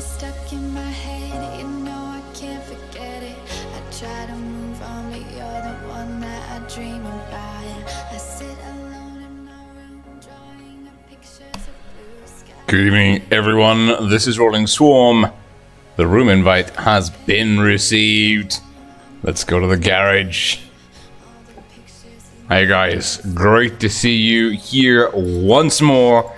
Stuck in my head, you know I can't forget it. I try to move on, but you're the one that I dream about. I sit alone in my room, drawing up pictures of blue sky. Good evening, everyone. This is Rolling Swarm. The room invite has been received. Let's go to the garage. Hey guys, great to see you here once more.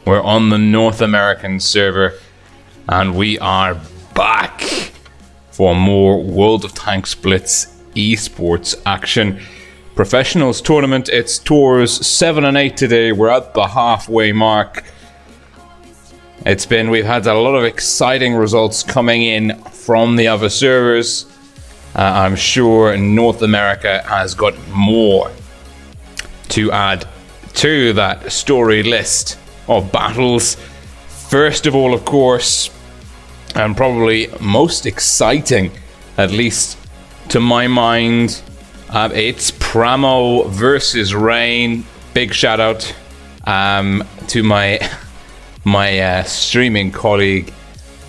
We're on the North American server, and we are back for more World of Tanks Blitz esports action. Professionals tournament, it's tours 7 and 8 today. We're at the halfway mark. We've had a lot of exciting results coming in from the other servers. I'm sure North America has got more to add to that story list of battles. First of all, of course, and probably most exciting, at least to my mind, it's PRAMO versus Rain. Big shout out to my streaming colleague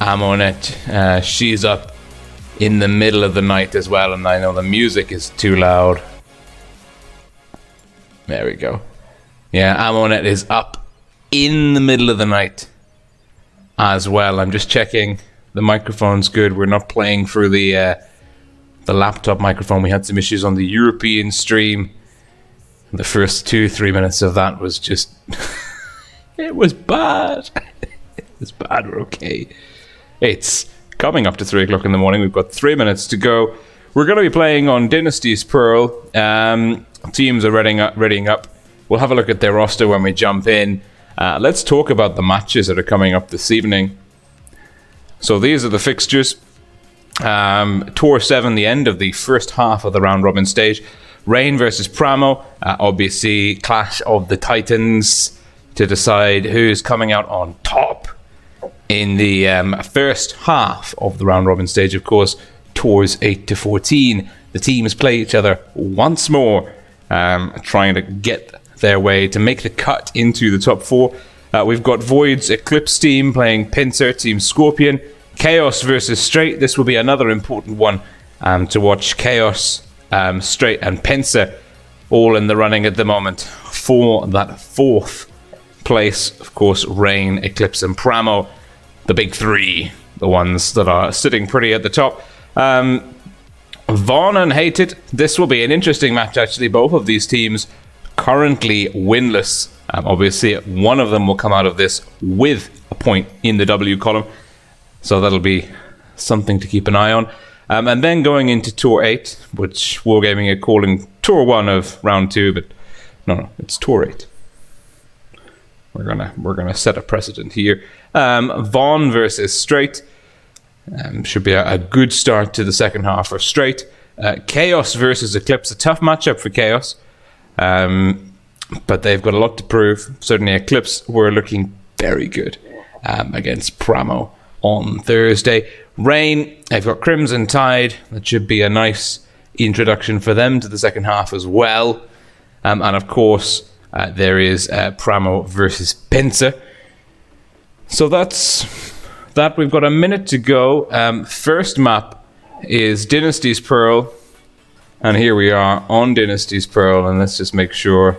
Amonet. She's up in the middle of the night as well, and I know the music is too loud. There we go. Yeah, Amonet is up in the middle of the night as well. I'm just checking the microphone's good. We're not playing through the laptop microphone. We had some issues on the European stream. The first 2-3 minutes of that was just it was bad. It was bad. We're okay. It's coming up to 3 o'clock in the morning. We've got 3 minutes to go. We're going to be playing on Dynasty's Pearl. Teams are readying up. We'll have a look at their roster when we jump in. Let's talk about the matches that are coming up this evening. So these are the fixtures. Tour 7, the end of the first half of the round robin stage. Rain versus PRAMO. Obviously, clash of the titans to decide who's coming out on top in the first half of the round robin stage. Of course, tours 8 to 14. The teams play each other once more, trying to get their way to make the cut into the top 4. We've got Void's Eclipse team playing Pincer, Team Scorpion. Chaos versus Straight. This will be another important one to watch. Chaos, Straight and Pincer all in the running at the moment for that 4th place. Of course, Rain, Eclipse and PRAMO, the big 3, the ones that are sitting pretty at the top. Vaughn and Hated. This will be an interesting match actually. Both of these teams currently winless. Obviously, one of them will come out of this with a point in the W column. So that'll be something to keep an eye on. And then going into Tour 8, which Wargaming are calling Tour 1 of Round 2, but no, it's Tour 8. We're gonna set a precedent here. Vaughn versus Straight. Should be a good start to the second half for Straight. Chaos versus Eclipse, a tough matchup for Chaos. But they've got a lot to prove. Certainly Eclipse were looking very good against PRAMO on Thursday. Rain, they've got Crimson Tide. That should be a nice introduction for them to the second half as well. And of course, there is PRAMO versus Pincer. So that's that. We've got a minute to go. First map is Dynasty's Pearl. And here we are on Dynasty's Pearl, and let's just make sure.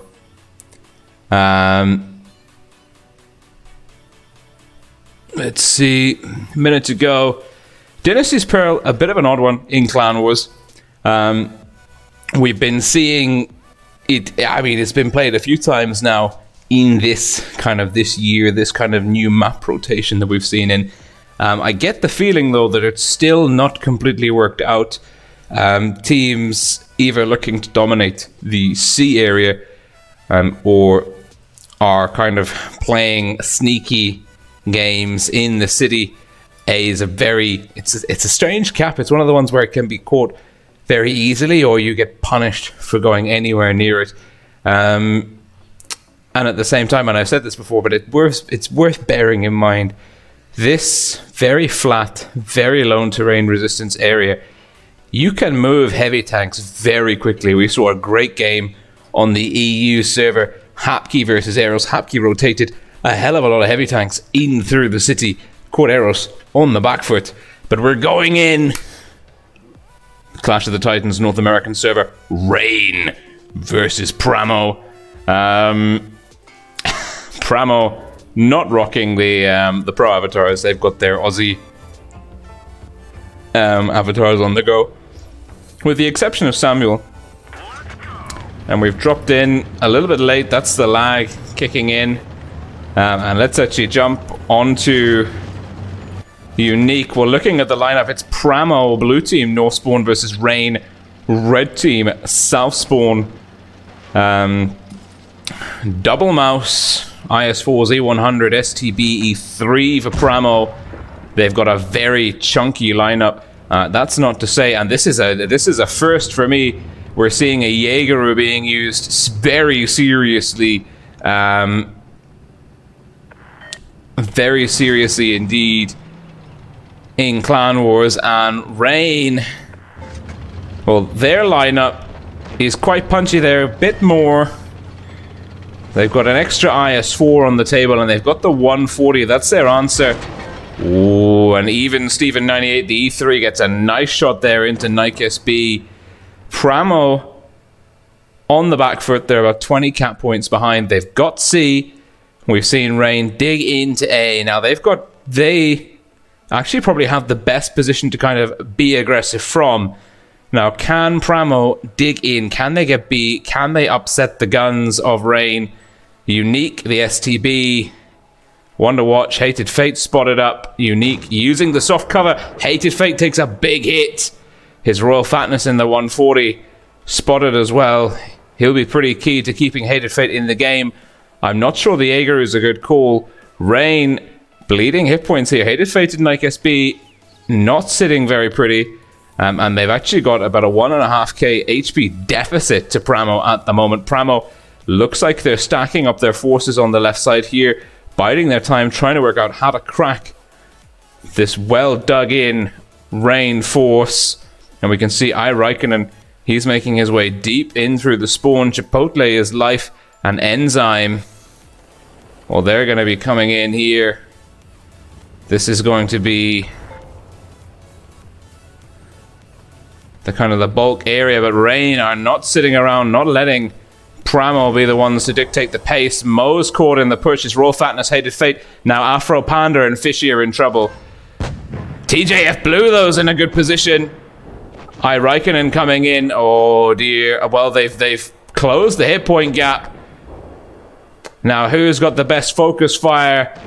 Let's see, minute to go. Dynasty's Pearl, a bit of an odd one in Clan Wars. We've been seeing it, I mean, it's been played a few times now in this kind of this year, this kind of new map rotation that we've seen in. I get the feeling, though, that it's still not completely worked out. Teams either looking to dominate the C area or are kind of playing sneaky games in the city. A is it's a strange cap. It's one of the ones where it can be caught very easily, or you get punished for going anywhere near it. And at the same time, and I've said this before, but it's worth bearing in mind, this very flat, very low terrain resistance area, you can move heavy tanks very quickly. We saw a great game on the EU server, Hapki versus Eros. Hapki rotated a hell of a lot of heavy tanks in through the city, caught Eros on the back foot. But we're going in. Clash of the Titans North American server, Rain versus PRAMO. PRAMO not rocking the pro avatars. They've got their Aussie avatars on the go, with the exception of Samuel. And we've dropped in a little bit late. That's the lag kicking in. And let's actually jump onto Unique. We're looking at the lineup. It's PRAMO, blue team, North Spawn versus Rain, red team, South Spawn. Double mouse, IS4s, E100, STB, E3 for PRAMO. They've got a very chunky lineup. That's not to say, and this is a first for me. We're seeing a Jaeger being used very seriously, very seriously indeed, in Clan Wars. And Rain, well, their lineup is quite punchy. They're a bit more. They've got an extra IS4 on the table, and they've got the 140. That's their answer. Oh, and even Steven 98, the E3, gets a nice shot there into Nike SB. PRAMO on the back foot. They're about 20 cap points behind. They've got C. We've seen Rain dig into A. Now they actually probably have the best position to kind of be aggressive from. Now, can PRAMO dig in? Can they get B? Can they upset the guns of Rain? Unique, the STB. One to watch. Hated Fate spotted up. Unique using the soft cover. Hated Fate takes a big hit. His Royal Fatness in the 140 spotted as well. He'll be pretty key to keeping Hated Fate in the game. I'm not sure the Jaeger is a good call. Rain bleeding hit points here. Hated Fate and Nike SB not sitting very pretty. And they've actually got about a 1.5k HP deficit to PRAMO at the moment. PRAMO looks like they're stacking up their forces on the left side here, biding their time, trying to work out how to crack this well dug in Rain force. And we can see Raikkonen, he's making his way deep in through the spawn. Chipotle is Life and Enzyme. Well, they're going to be coming in here. This is going to be the kind of the bulk area, but Rain are not sitting around, not letting PRAMO be the ones to dictate the pace. Mo's caught in the push. His Raw Fatness, Hated Fate. Now Afro Panda and Fishy are in trouble. TJF Blue, though, is in a good position. Raikkonen coming in. Oh dear. Well, they've closed the hit point gap. Now who's got the best focus fire?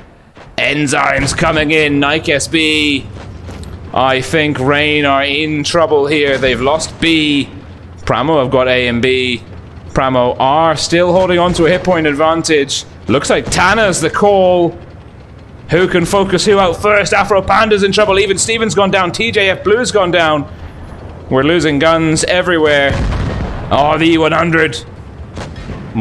Enzymes coming in. Nike SB. I think Rain are in trouble here. They've lost B. PRAMO have got A and B. PRAMO are still holding on to a hit point advantage. Looks like Tana's the call. Who can focus who out first? Afro Panda's in trouble. Even Steven's gone down. TJF Blue's gone down. We're losing guns everywhere. Oh, the E100.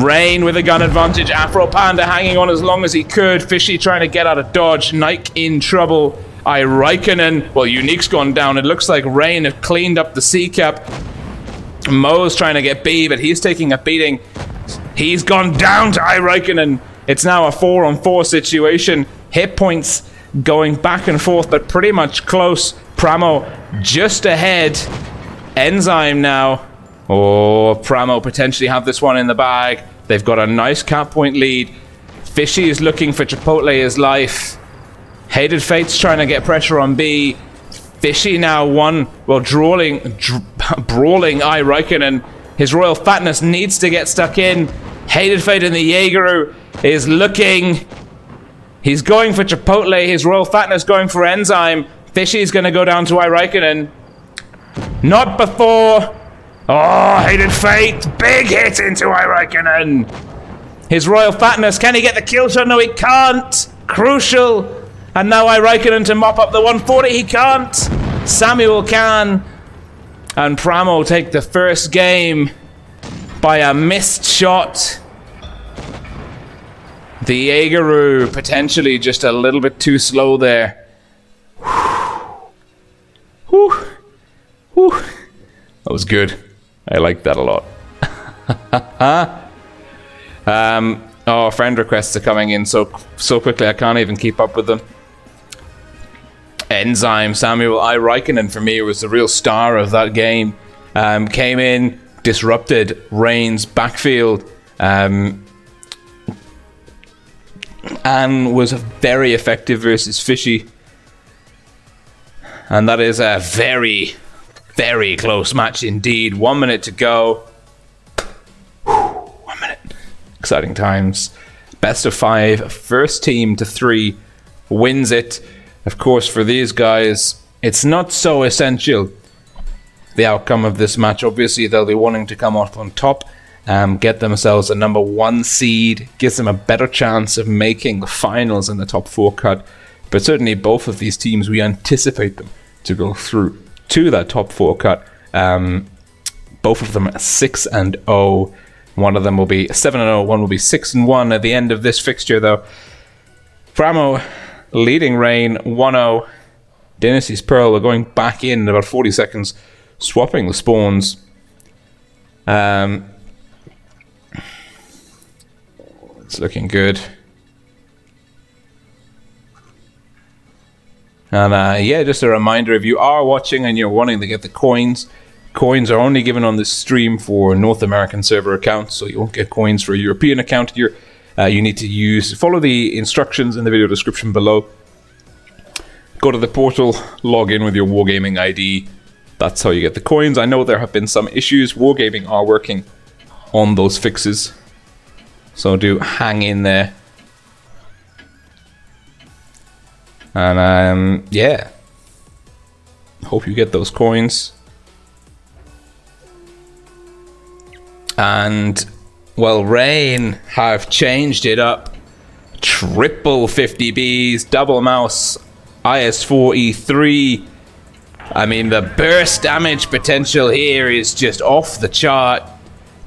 Rain with a gun advantage. Afro Panda hanging on as long as he could. Fishy trying to get out of dodge. Nike in trouble. Raikkonen. Well, Unique's gone down. It looks like Rain have cleaned up the C cap. Mo's trying to get B, but he's taking a beating. He's gone down to Raikkonen. It's now a 4-on-4 situation. Hit points going back and forth, but pretty much close. PRAMO just ahead. Enzyme now. Oh, PRAMO potentially have this one in the bag. They've got a nice cap point lead. Fishy is looking for Chipotle as Life. Hated Fate's trying to get pressure on B. Fishy now brawling Raikkonen. His Royal Fatness needs to get stuck in. Hated Fate in the Jaeger is looking. He's going for Chipotle. His Royal Fatness going for Enzyme. Fishy's going to go down to Raikkonen. Not before. Oh, hated fate. Big hit into Raikkonen. His Royal Fatness. Can he get the kill shot? No, he can't. Crucial. And now Raikkonen to mop up the 140. He can't. Samuel can. And PRAMO take the first game by a missed shot. The Jaegeru potentially just a little bit too slow there. Whew. Whew. That was good. I like that a lot. Oh, friend requests are coming in so quickly I can't even keep up with them. Enzyme, Samuel Raikkonen for me was the real star of that game. Came in, disrupted Rain's backfield, and was very effective versus Fishy. And that is a very, very close match indeed. 1 minute to go. 1 minute. Exciting times. Best of 5. First team to 3 wins it. Of course, for these guys, it's not so essential, the outcome of this match. Obviously, they'll be wanting to come off on top, get themselves a number 1 seed, gives them a better chance of making the finals in the top 4 cut. But certainly both of these teams, we anticipate them to go through to that top 4 cut. Both of them 6-0. One of them will be 7-0, one will be 6-1 at the end of this fixture though. PRAMO leading Rain 1-0. Dynasty's Pearl are going back in about 40 seconds, swapping the spawns. It's looking good. And yeah, just a reminder, if you are watching and you're wanting to get the coins, coins are only given on this stream for North American server accounts, so you won't get coins for a European account. You need to follow the instructions in the video description below. Go to the portal, log in with your Wargaming ID. That's how you get the coins. I know there have been some issues. Wargaming are working on those fixes, so do hang in there. And yeah, hope you get those coins. And well, Rain have changed it up. Triple 50Bs, double mouse, IS4 E3. I mean, the burst damage potential here is just off the chart,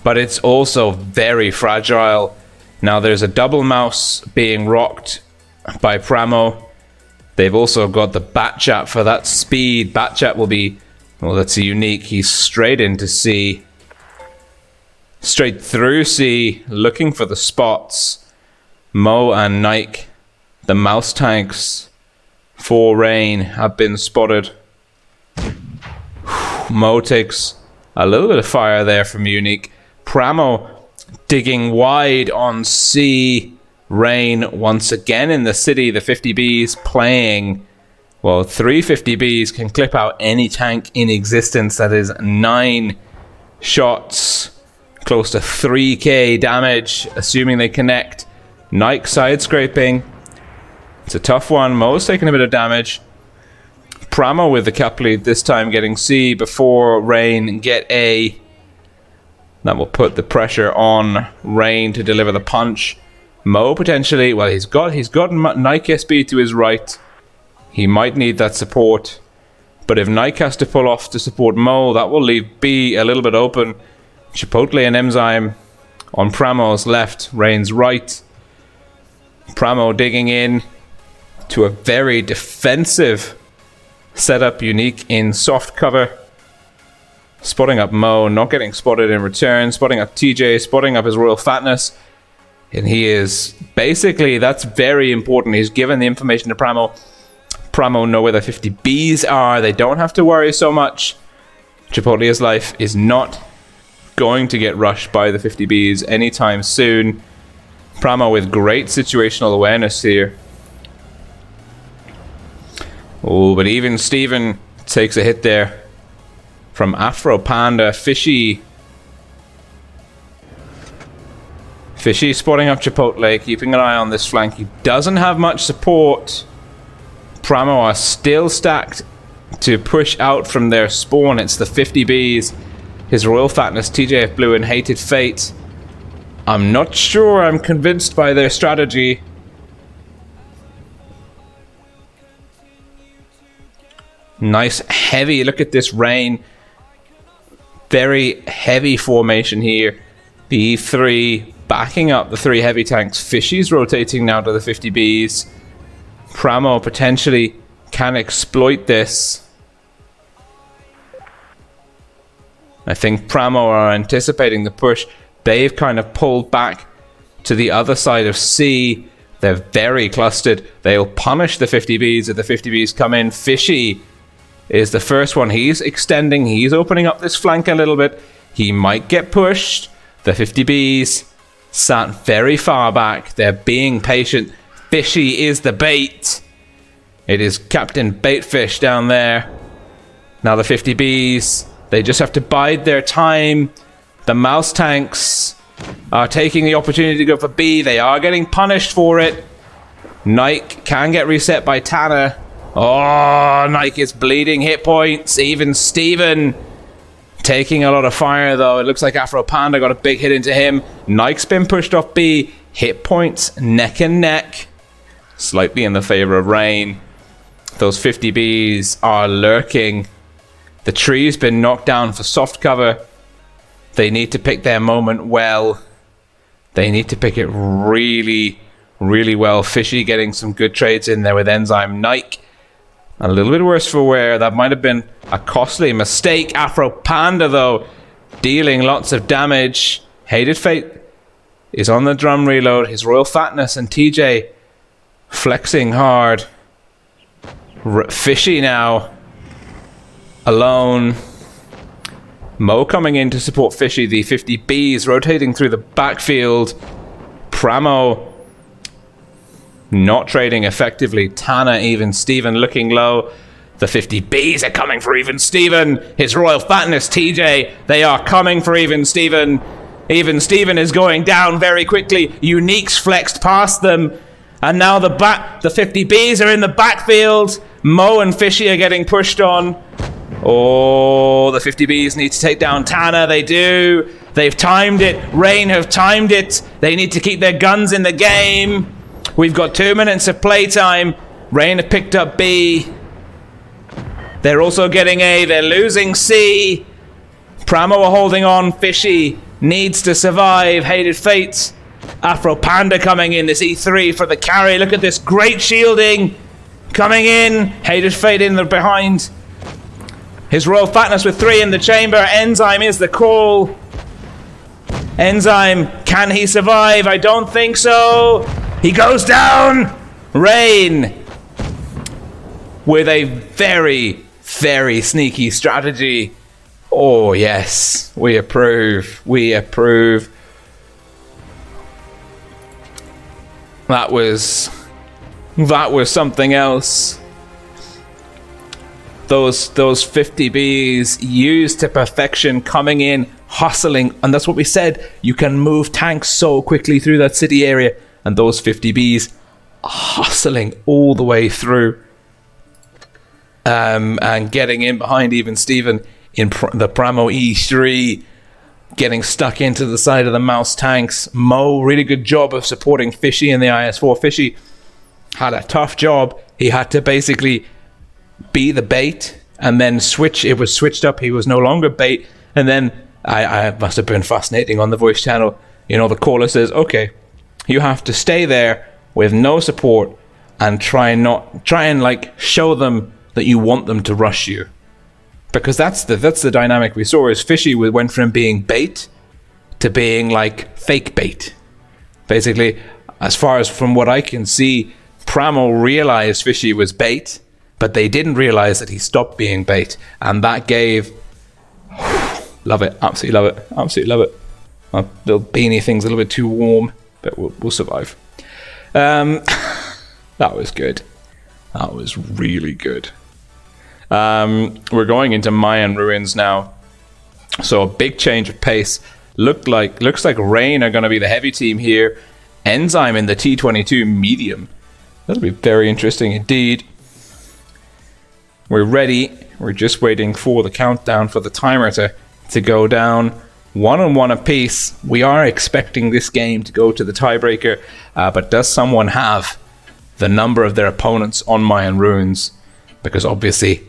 but it's also very fragile. Now there's a double mouse being rocked by PRAMO. They've also got the Batchat for that speed. Batchat will be, well, that's unique. He's straight into C. Straight through C, looking for the spots. Mo and Nike, the mouse tanks for Rain, have been spotted. Mo takes a little bit of fire there from Unique. PRAMO digging wide on C. Rain once again in the city. The 50Bs playing. Well, 3 50Bs can clip out any tank in existence. That is 9 shots. Close to 3k damage, assuming they connect. Nike side scraping. It's a tough one. Mo's taking a bit of damage. PRAMO with the cap lead this time, getting C before Rain get A. That will put the pressure on Rain to deliver the punch. Mo potentially, well, he's got Nike SB to his right. He might need that support. But if Nike has to pull off to support Mo, that will leave B a little bit open. Chipotle and Enzyme on PRAMO's left, Rain's right. PRAMO digging in to a very defensive setup. Unique in soft cover. Spotting up Mo, not getting spotted in return. Spotting up TJ, spotting up his Royal Fatness. And he is basically, that's very important. He's given the information to PRAMO. PRAMO know where the 50Bs are. They don't have to worry so much. Chipotle's life is not going to get rushed by the 50Bs anytime soon. PRAMO with great situational awareness here. Oh, but even Steven takes a hit there from Afro Panda. Fishy Fishy spotting up Chipotle, keeping an eye on this flank. He doesn't have much support. PRAMO are still stacked to push out from their spawn. It's the 50Bs, his Royal Fatness, TJF Blue, and Hated Fate. I'm not sure I'm convinced by their strategy. Nice heavy, look at this rain. Very heavy formation here. The E3 backing up the 3 heavy tanks. Fishy's rotating now to the 50Bs. PRAMO potentially can exploit this. I think PRAMO are anticipating the push. They've kind of pulled back to the other side of C. They're very clustered. They'll punish the 50Bs if the 50Bs come in. Fishy is the first one. He's extending. He's opening up this flank a little bit. He might get pushed. The 50Bs sat very far back. They're being patient. Fishy is the bait. It is Captain Baitfish down there. Now the 50Bs, they just have to bide their time. The mouse tanks are taking the opportunity to go for B. They are getting punished for it. Nike can get reset by Tanner. Oh, Nike is bleeding hit points. Even Steven taking a lot of fire though. It looks like Afro Panda got a big hit into him. Nike's been pushed off B. Hit points neck and neck. Slightly in the favor of Rain. Those 50Bs are lurking. The tree's been knocked down for soft cover. They need to pick their moment well. They need to pick it really, really well. Fishy getting some good trades in there with Enzyme. Nike a little bit worse for wear. That might have been a costly mistake. Afro Panda though, dealing lots of damage. Hated Fate is on the drum reload. His Royal Fatness and TJ flexing hard. Fishy now alone. Mo coming in to support Fishy. The 50Bs rotating through the backfield. PRAMO not trading effectively. Tanner, Even Steven looking low. The 50Bs are coming for Even Steven. His Royal Fatness, TJ, they are coming for Even Steven. Even Steven is going down very quickly. Unique's flexed past them. And now the 50Bs are in the backfield. Mo and Fishy are getting pushed on. Oh, the 50Bs need to take down Tanner. They do. They've timed it. Rain have timed it. They need to keep their guns in the game. We've got 2 minutes of playtime. Rain have picked up B. They're also getting A. They're losing C. PRAMO are holding on. Fishy needs to survive. Hated Fate. Afro Panda coming in. This E3 for the carry. Look at this great shielding coming in. Hated Fate in the behind. His Royal Fatness with 3 in the chamber. Enzyme is the call. Enzyme, can he survive? I don't think so. He goes down. Rain with a very, very sneaky strategy. Oh yes, we approve. We approve. That was something else. Those 50Bs used to perfection, coming in, hustling, and that's what we said. You can move tanks so quickly through that city area, and those 50Bs hustling all the way through, and getting in behind Even Steven in the PRAMO E3, getting stuck into the side of the mouse tanks. Mo, really good job of supporting Fishy in the IS-4. Fishy had a tough job. He had to basically be the bait and then switch. It was switched up. He was no longer bait. And then I must have been fascinating on the voice channel. You know, the caller says, okay, you have to stay there with no support and try and like show them that you want them to rush you. Because that's the dynamic we saw. Is Fishy went from being bait to being like fake bait. Basically, as far as from what I can see, PRAMO realized Fishy was bait, but they didn't realize that he stopped being bait, and that gave love it, absolutely love it, absolutely love it. My little beanie thing's a little bit too warm, but we'll survive. That was good. That was really good. We're going into Mayan ruins now, so a big change of pace. Looks like Rain are going to be the heavy team here. Enzyme in the T22 medium. That'll be very interesting indeed. We're ready. We're just waiting for the countdown for the timer to go down. 1-1 apiece. We are expecting this game to go to the tiebreaker, but does someone have the number of their opponents on Mayan Ruins? Because obviously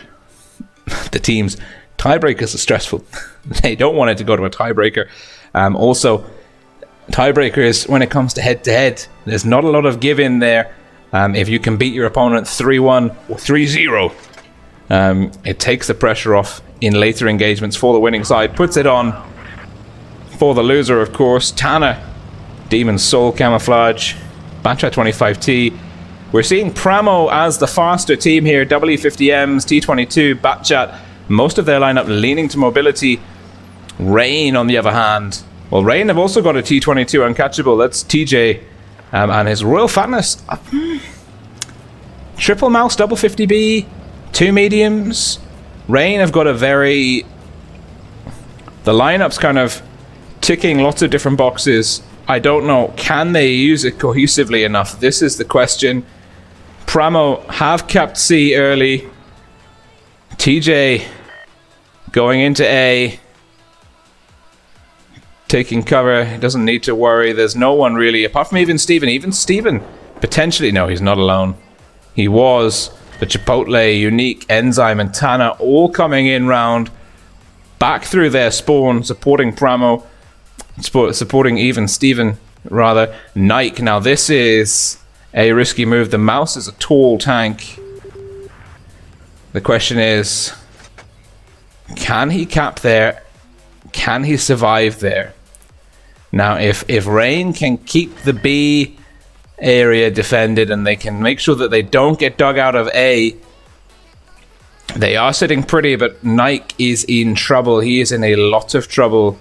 the team's tiebreakers are stressful. They don't want it to go to a tiebreaker. Also, tiebreakers, when it comes to head-to-head, there's not a lot of give in there. If you can beat your opponent 3-1 or 3-0, it takes the pressure off in later engagements for the winning side, puts it on for the loser, of course. Tana, Demon's Soul Camouflage, Batchat 25T. We're seeing PRAMO as the faster team here. W50Ms, T22, Batchat, most of their lineup leaning to mobility. Rain, on the other hand, well, Rain have also got a T22 uncatchable. That's TJ and his Royal Fatness. Triple mouse, double 50B, 2 mediums. Rain have got a very... The lineup's kind of ticking lots of different boxes. I don't know, can they use it cohesively enough? This is the question. PRAMO have capped C early. TJ going into A, taking cover. He doesn't need to worry. There's no one really, apart from even Steven. Even Steven, potentially, no, he's not alone. He was. The Chipotle, Unique, Enzyme, and Tana all coming in round, back through their spawn, supporting PRAMO, supporting even Steven, rather. Nike, now this is a risky move. The mouse is a tall tank. The question is, can he cap there? Can he survive there? Now, if Rain can keep the B area defended and they can make sure that they don't get dug out of A, they are sitting pretty, but Nike is in trouble. He is in a lot of trouble.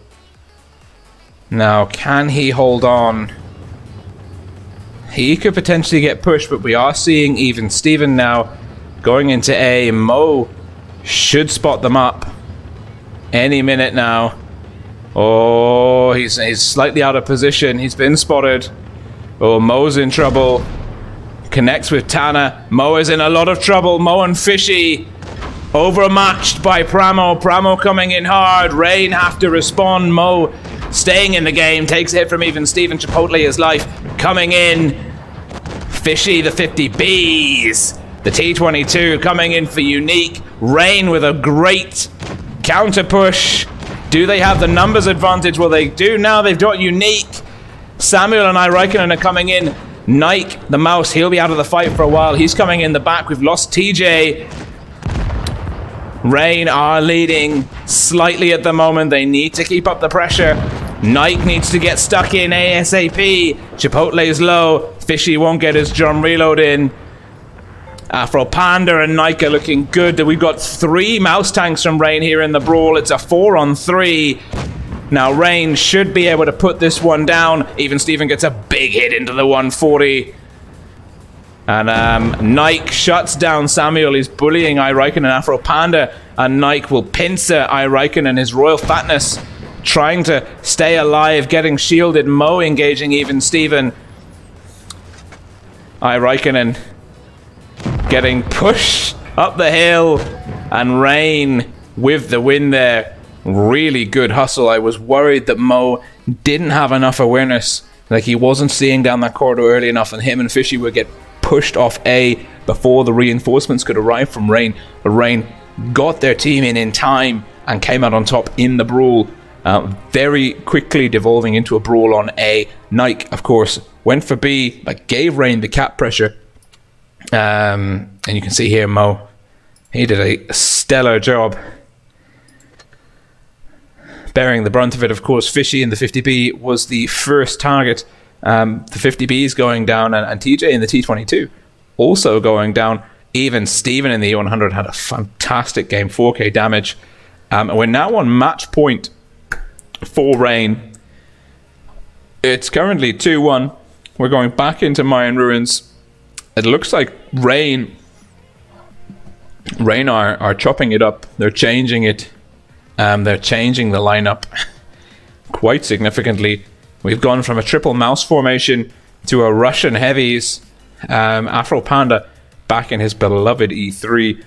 Now, can he hold on? He could potentially get pushed, but we are seeing even Steven now going into A. Mo should spot them up any minute now. Oh, he's slightly out of position. He's been spotted. Oh, Mo's in trouble. Connects with Tana. Mo is in a lot of trouble. Mo and Fishy overmatched by PRAMO. PRAMO coming in hard. Rain have to respond. Mo staying in the game. Takes a hit from even Steven. Chipotle his life. Coming in. Fishy, the 50Bs. The T22 coming in for Unique. Rain with a great counter push. Do they have the numbers advantage? Well, they do now. They've got Unique. Samuel and Raikkonen are coming in. Nike, the mouse, he'll be out of the fight for a while. He's coming in the back. We've lost TJ. Rain are leading slightly at the moment. They need to keep up the pressure. Nike needs to get stuck in ASAP. Chipotle's low. Fishy won't get his drum reload in. Afro Panda and Nike are looking good. We've got 3 mouse tanks from Rain here in the brawl. It's a 4-on-3. Now Rain should be able to put this one down. Even Steven gets a big hit into the 140. And Nike shuts down Samuel. He's bullying Raikkonen and Afro Panda. And Nike will pincer Raikkonen and his Royal Fatness, trying to stay alive, getting shielded. Mo engaging even Steven. Raikkonen getting pushed up the hill. And Rain with the win there. Really good hustle. I was worried that Mo didn't have enough awareness. Like he wasn't seeing down that corridor early enough, and him and Fishy would get pushed off A before the reinforcements could arrive from Rain. But Rain got their team in time and came out on top in the brawl. Very quickly devolving into a brawl on A. Nike, of course, went for B, but gave Rain the cap pressure. And you can see here Mo, he did a stellar job bearing the brunt of it. Of course, Fishy in the 50B was the first target. The 50B is going down, and TJ in the T22 also going down. Even Steven in the E100 had a fantastic game, 4k damage. We're now on match point for Rain. It's currently 2-1. We're going back into Mayan Ruins. It looks like Rain are chopping it up. They're changing it. They're changing the lineup quite significantly. We've gone from a triple mouse formation to a Russian heavies. Afro Panda back in his beloved E3.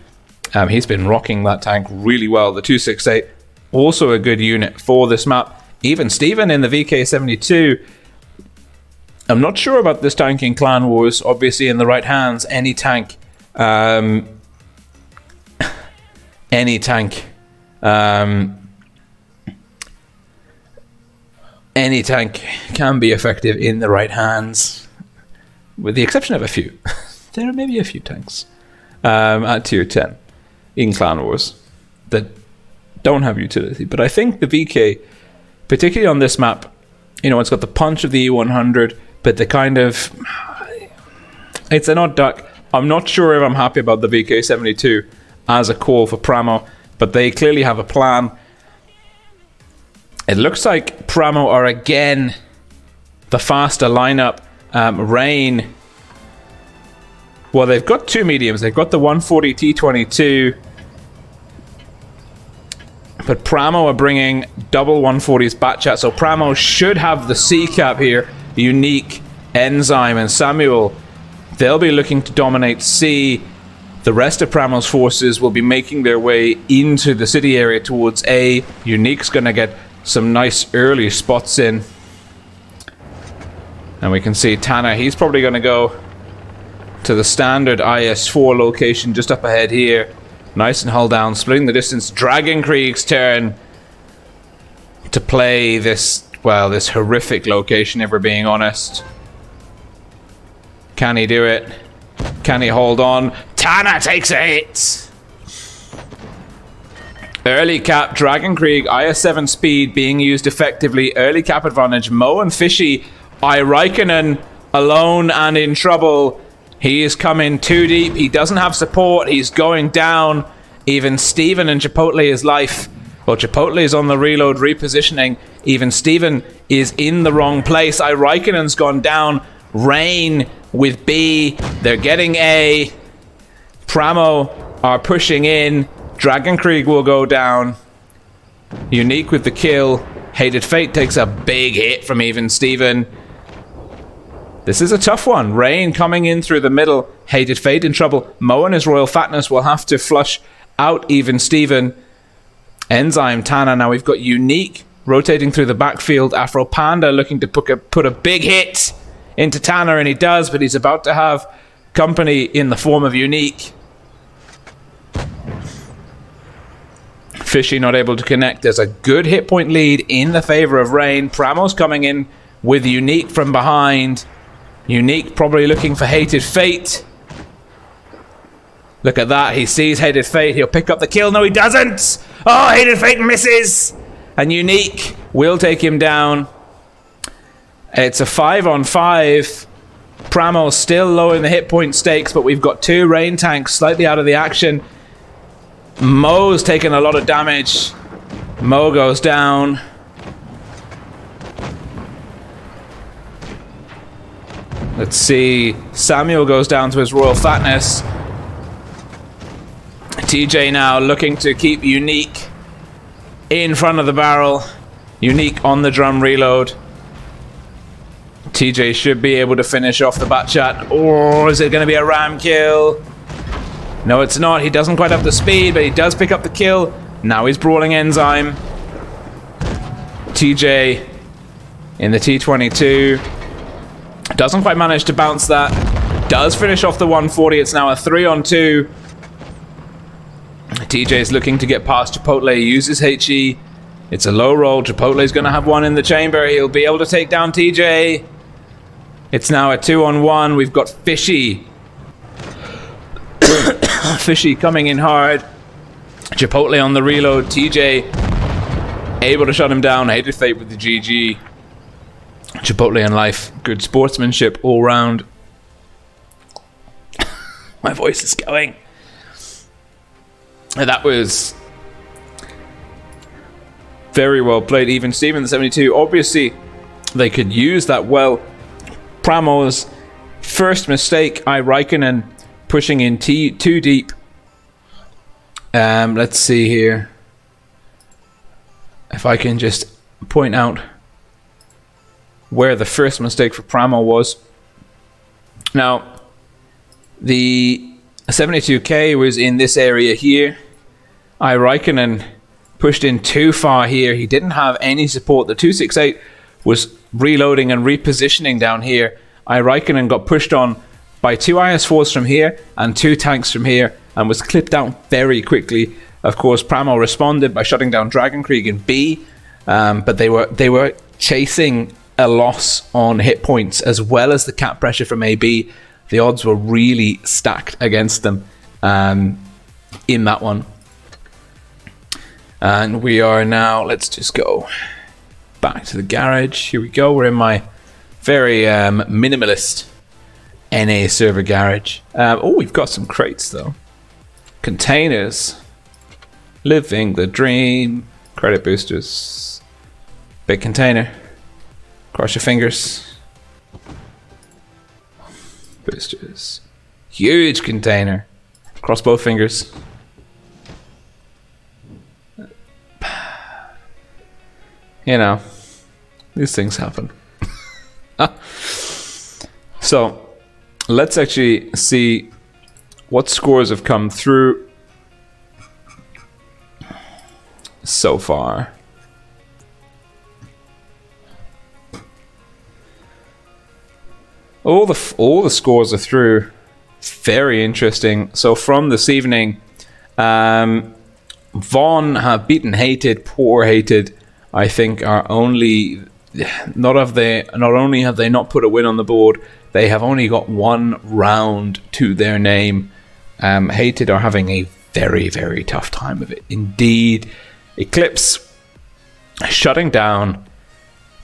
He's been rocking that tank really well. The 268, also a good unit for this map. Even Steven in the VK72. I'm not sure about this tank in Clan Wars. Obviously in the right hands, any tank any tank can be effective in the right hands, with the exception of a few. There are maybe a few tanks at tier 10 in Clan Wars that don't have utility, but I think the VK, particularly on this map, you know, it's got the punch of the E100, but the kind of, it's an odd duck. I'm not sure if I'm happy about the VK72 as a call for PRAMO, but they clearly have a plan. It looks like PRAMO are again the faster lineup. Rain, well, they've got two mediums. They've got the 140 T22, but PRAMO are bringing double 140s Batchat, so PRAMO should have the C cap here. Unique, Enzyme, and Samuel. They'll be looking to dominate C. The rest of PRAMO's forces will be making their way into the city area towards A. Unique's going to get some nice early spots in. And we can see Tana, he's probably going to go to the standard IS-4 location just up ahead here. Nice and hull down, splitting the distance. Dragon Krieg's turn to play this, well, this horrific location, if we're being honest. Can he do it? Can he hold on? Tana takes a hit! Early cap, Dragon Krieg, IS-7 speed being used effectively. Early cap advantage. Mo and Fishy, Raikkonen alone and in trouble. He is coming too deep. He doesn't have support. He's going down. Even Steven and Chipotle is life. Well, Chipotle is on the reload, repositioning. Even Steven is in the wrong place. Raikkonen's gone down. Rain with B. They're getting A. PRAMO are pushing in. Dragon Krieg will go down. Unique with the kill. Hated Fate takes a big hit from even Steven. This is a tough one. Rain coming in through the middle. Hated Fate in trouble. Mo and his Royal Fatness will have to flush out even Steven. Enzyme, Tana. Now we've got Unique rotating through the backfield. Afro Panda looking to put a big hit into Tana, and he does, but he's about to have company in the form of Unique. Fishy not able to connect. There's a good hit point lead in the favor of Rain. PRAMO's coming in with Unique from behind. Unique probably looking for Hated Fate. Look at that. He sees Hated Fate. He'll pick up the kill. No, he doesn't. Oh, Hated Fate misses. And Unique will take him down. It's a 5-on-5. PRAMO still low in the hit point stakes, but we've got two Rain tanks slightly out of the action. Mo's taken a lot of damage. Mo goes down. Let's see. Samuel goes down to his Royal Fatness. TJ now looking to keep Unique in front of the barrel. Unique on the drum reload. TJ should be able to finish off the Batchat. Or is it going to be a ram kill? No, it's not. He doesn't quite have the speed, but he does pick up the kill. Now he's brawling Enzyme. TJ in the T22. Doesn't quite manage to bounce that. Does finish off the 140. It's now a 3-on-2. TJ's looking to get past Chipotle. He uses HE. It's a low roll. Chipotle's going to have one in the chamber. He'll be able to take down TJ. It's now a 2-on-1. We've got Fishy. Fishy coming in hard. Chipotle on the reload. TJ able to shut him down. Hated Fate with the GG. Chipotle in life. Good sportsmanship all round. My voice is going. That was very well played. Even Steven the 72. Obviously, they could use that well. PRAMO's first mistake. Raikkonen pushing in too deep. Let's see here. If I can just point out where the first mistake for PRAMO was. Now, the 72k was in this area here. Raikkonen pushed in too far here. He didn't have any support. The 268 was reloading and repositioning down here. Raikkonen got pushed on by 2 IS-4s from here and 2 tanks from here and was clipped out very quickly. Of course, PRAMO responded by shutting down Dragon Krieg in B, but they were chasing a loss on hit points as well as the cap pressure from AB. The odds were really stacked against them in that one. And we are now, let's just go back to the garage. Here we go. We're in my very minimalist NA server garage. Oh, we've got some crates though. Containers. Living the dream. Credit boosters. Big container. Cross your fingers. Boosters. Huge container. Cross both fingers. You know, these things happen. So, let's actually see what scores have come through so far. All the scores are through. Very interesting. So from this evening, Vaughn have beaten Hated. Poor Hated, I think, are only not only have they not put a win on the board, they have only got 1 round to their name. Hated are having a very, very tough time of it indeed. Eclipse shutting down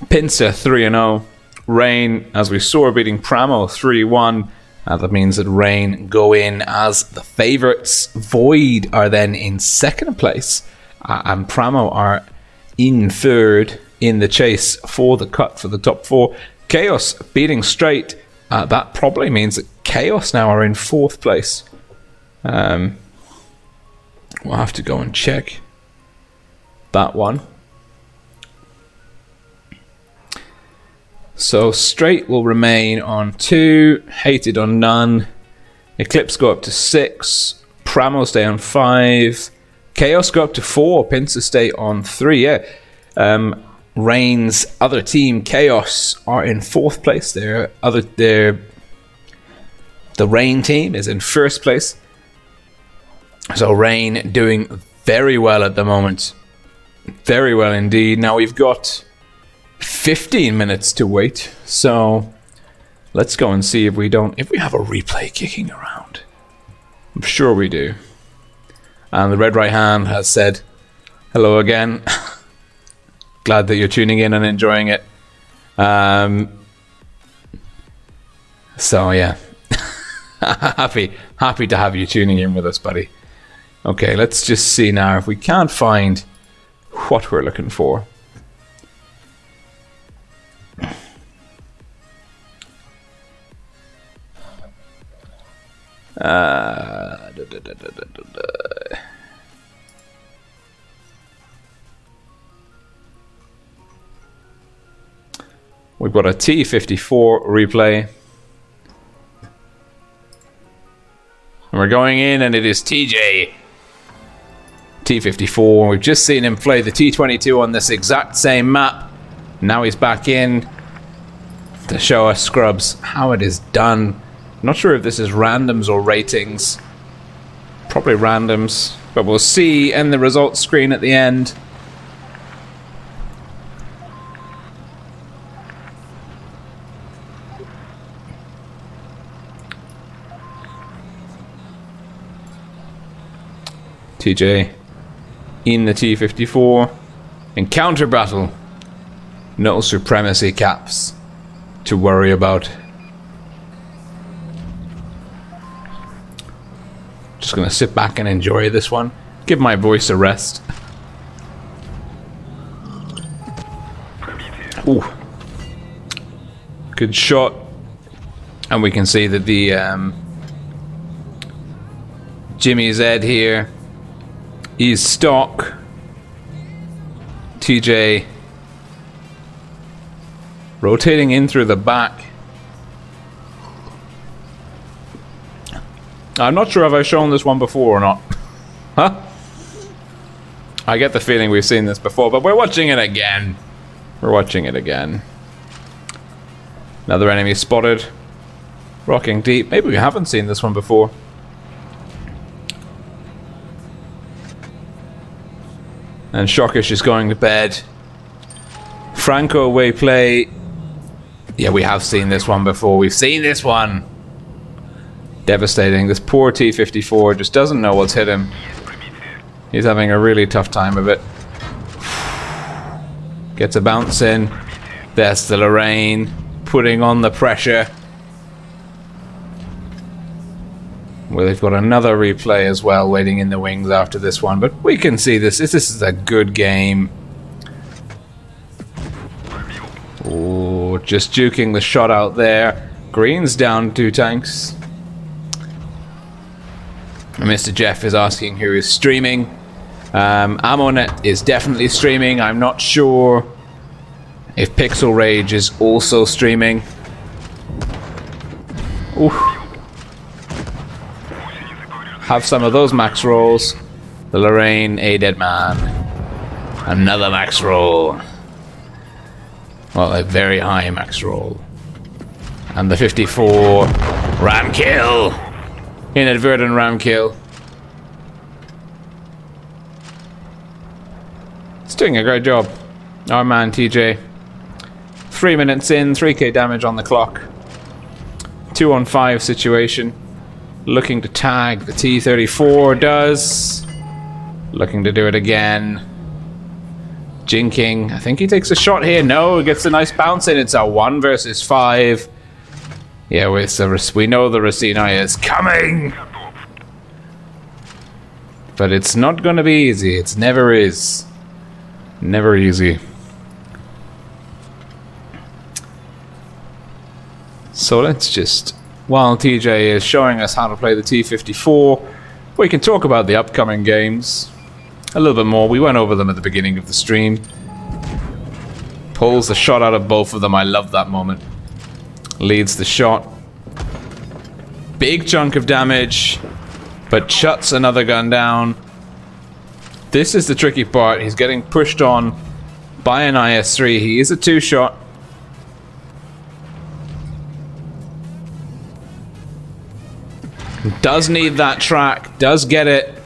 Pincer 3-0. Rain, as we saw, beating PRAMO 3-1. That means that Rain go in as the favourites. Void are then in 2nd place, and PRAMO are in 3rd in the chase for the cut for the top 4. Chaos beating Straight. That probably means that Chaos now are in 4th place. We'll have to go and check that one. So Straight will remain on 2, Hated on none, Eclipse go up to 6, PRAMO stay on 5, Chaos go up to 4, Pincer stay on 3. Yeah, Rain's other team, Chaos, are in 4th place. The Rain team is in 1st place. So Rain doing very well at the moment. Very well indeed. Now we've got 15 minutes to wait, so let's go and see if we have a replay kicking around. I'm sure we do. And the Red Right Hand has said hello again. Glad that you're tuning in and enjoying it. So yeah, happy to have you tuning in with us, buddy. Okay, let's just see now if we can't find what we're looking for. We've got a T54 replay. And we're going in, and it is TJ. T54. We've just seen him play the T22 on this exact same map. Now he's back in to show us, Scrubs, how it is done. Not sure if this is randoms or ratings. Probably randoms, but we'll see in the results screen at the end. TJ in the T54. Encounter battle. No supremacy caps to worry about. Just gonna sit back and enjoy this one. Give my voice a rest. Ooh. Good shot. And we can see that the Jimmy Z here is stock. TJ Rotating in through the back. I'm not sure if I've shown this one before or not. Huh? I get the feeling we've seen this before, but we're watching it again. We're watching it again. Another enemy spotted. Rocking deep. Maybe we haven't seen this one before. And Shockish is going to bed. Franco away play. Yeah, we have seen this one before. We've seen this one. Devastating. This poor T-54 just doesn't know what's hit him. He's having a really tough time of it. Gets a bounce in. There's the Lorraine. Putting on the pressure. Well, they've got another replay as well waiting in the wings after this one. But we can see this. This is a good game. Oh, just juking the shot out there. Green's down 2 tanks. Mr. Jeff is asking who is streaming. Ammonet is definitely streaming. I'm not sure if Pixel Rage is also streaming. Oof. Have some of those max rolls. The Lorraine, a dead man. Another max roll. Well, a very high max roll. And the 54 ram kill. Inadvertent ram kill. It's doing a great job. Our man TJ. 3 minutes in, 3k damage on the clock. 2-on-5 situation. Looking to tag the T-34 does. Looking to do it again. Jinking. I think he takes a shot here. No, he gets a nice bounce in. It's a 1 versus 5. Yeah, we know the Racina is coming. But it's not going to be easy. It never is. Never easy. So let's just... While TJ is showing us how to play the T-54, we can talk about the upcoming games a little bit more. We went over them at the beginning of the stream. Pulls the shot out of both of them. I love that moment. Leads the shot. Big chunk of damage, but shuts another gun down. This is the tricky part. He's getting pushed on by an IS-3. He is a 2-shot. Does need that track. Does get it.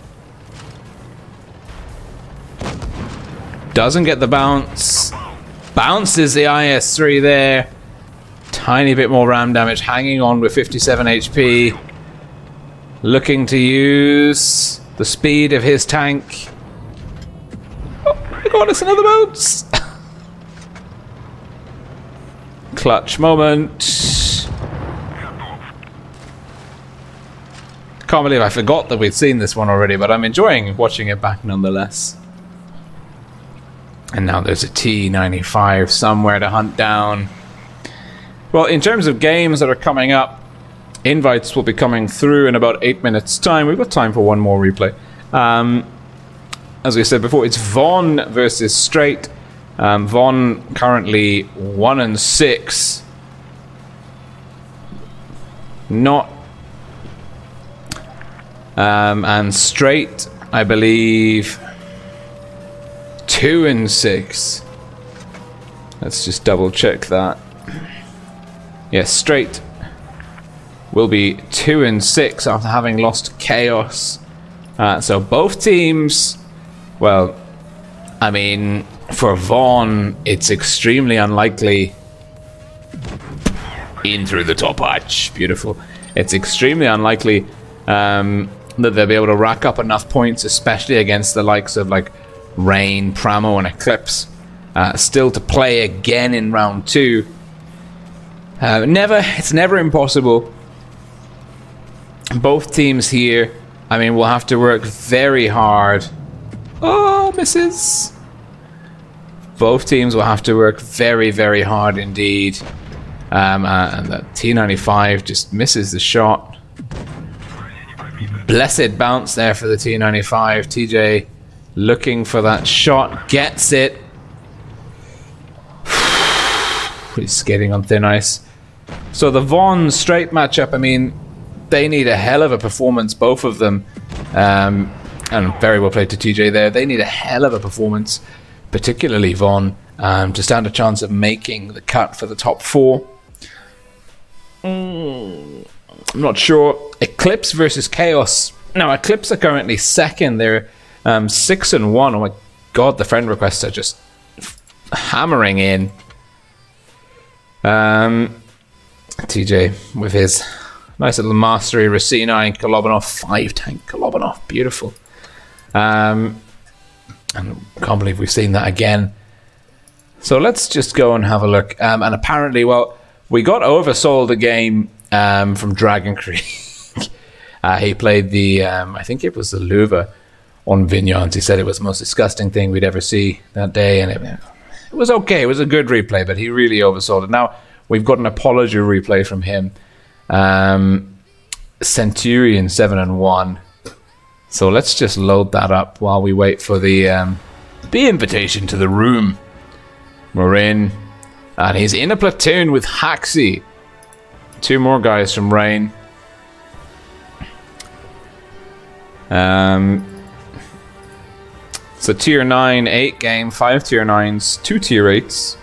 Doesn't get the bounce. Bounces the IS-3 there. Tiny bit more ram damage. Hanging on with 57 HP. Looking to use the speed of his tank. Oh my god, it's another bounce. Clutch moment. Can't believe I forgot that we'd seen this one already, but I'm enjoying watching it back nonetheless. And now there's a T-95 somewhere to hunt down. Well, in terms of games that are coming up, invites will be coming through in about 8 minutes' time. We've got time for one more replay. As we said before, it's Vaughn versus Straight. Vaughn currently 1-6. Not... and Straight, I believe, 2-6. Let's just double check that. Yes, Straight will be 2-6 after having lost Chaos. So both teams, well, I mean, for Vaughn, it's extremely unlikely. In through the top hatch, beautiful. It's extremely unlikely that they'll be able to rack up enough points, especially against the likes of like Rain, Pramo, and Eclipse. Still to play again in round 2. It's never impossible. Both teams here, I mean, will have to work very hard. Oh, misses. Both teams will have to work very, very hard indeed. And the T-95 just misses the shot. Blessed bounce there for the T-95. TJ looking for that shot, gets it. He's skating on thin ice. So the Von straight matchup, I mean, they need a hell of a performance, both of them. And very well played to TJ there. They need a hell of a performance, particularly Von, to stand a chance of making the cut for the top 4. I'm not sure. Eclipse versus Chaos. Now, Eclipse are currently second. They're 6-1. Oh my god, the friend requests are just hammering in. TJ with his nice little mastery. Racina and Kolobanov. 5-tank Kolobanov. Beautiful. And I can't believe we've seen that again. So let's just go and have a look. And apparently, well, we got oversold a game from Dragon Creek. He played the, I think it was the Luva on Vigneons. He said it was the most disgusting thing we'd ever see that day. And it was okay. It was a good replay, but he really oversold it. Now, we've got an apology replay from him. Centurion 7-1. So let's just load that up while we wait for the invitation to the room. We're in. And he's in a platoon with Haxi. 2 more guys from Rain. It's a tier 9, 8 game, 5 tier 9s, 2 tier 8s.